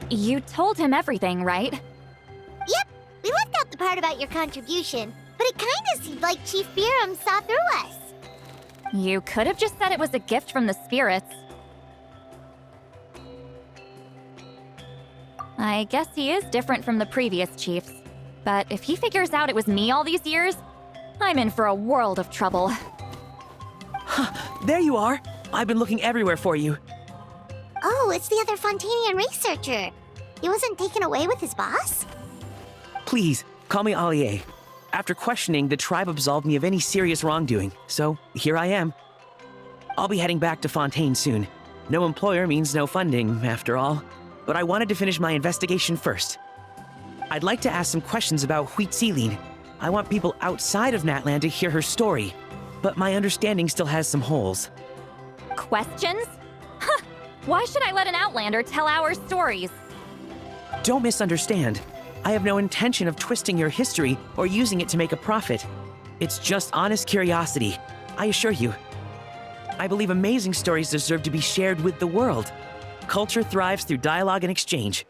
You told him everything, right? Yep, we left out the part about your contribution, but it kinda seemed like Chief Biram saw through us. You could have just said it was a gift from the spirits. I guess he is different from the previous chiefs. But if he figures out it was me all these years, I'm in for a world of trouble. There you are! I've been looking everywhere for you. Oh, it's the other Fontanian researcher. He wasn't taken away with his boss? Please, call me Allier. After questioning, the tribe absolved me of any serious wrongdoing, so here I am. I'll be heading back to Fontaine soon. No employer means no funding, after all. But I wanted to finish my investigation first. I'd like to ask some questions about Huitzilin. I want people outside of Natland to hear her story, but my understanding still has some holes. Questions? Huh! Why should I let an Outlander tell our stories? Don't misunderstand. I have no intention of twisting your history or using it to make a profit. It's just honest curiosity, I assure you. I believe amazing stories deserve to be shared with the world. Culture thrives through dialogue and exchange.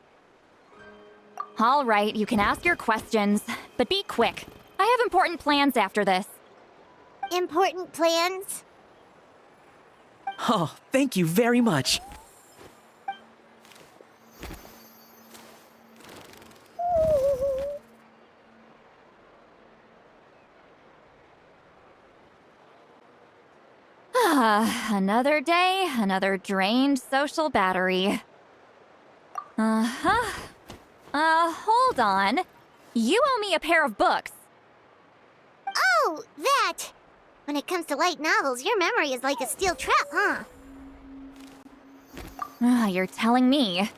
All right, you can ask your questions, but be quick. I have important plans after this. Important plans? Oh, thank you very much. Another day, another drained social battery. Hold on. You owe me a pair of books. Oh, that! When it comes to light novels, your memory is like a steel trap, huh? You're telling me.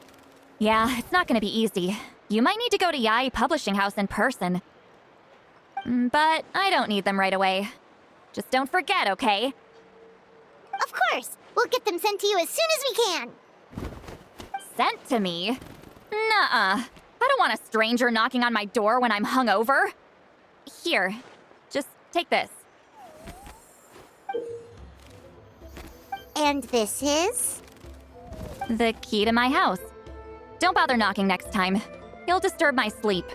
Yeah, it's not gonna be easy. You might need to go to Yai Publishing House in person. But I don't need them right away. Just don't forget, okay? Of course! We'll get them sent to you as soon as we can! Sent to me? Nuh-uh. I don't want a stranger knocking on my door when I'm hungover. Here, just take this. And this is? The key to my house. Don't bother knocking next time. You'll disturb my sleep.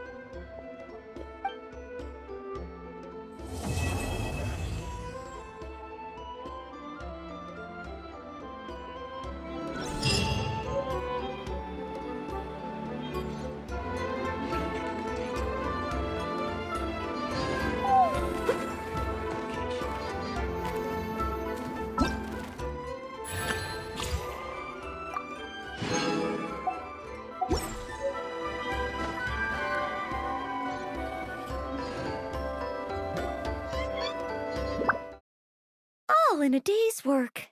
All in a day's work.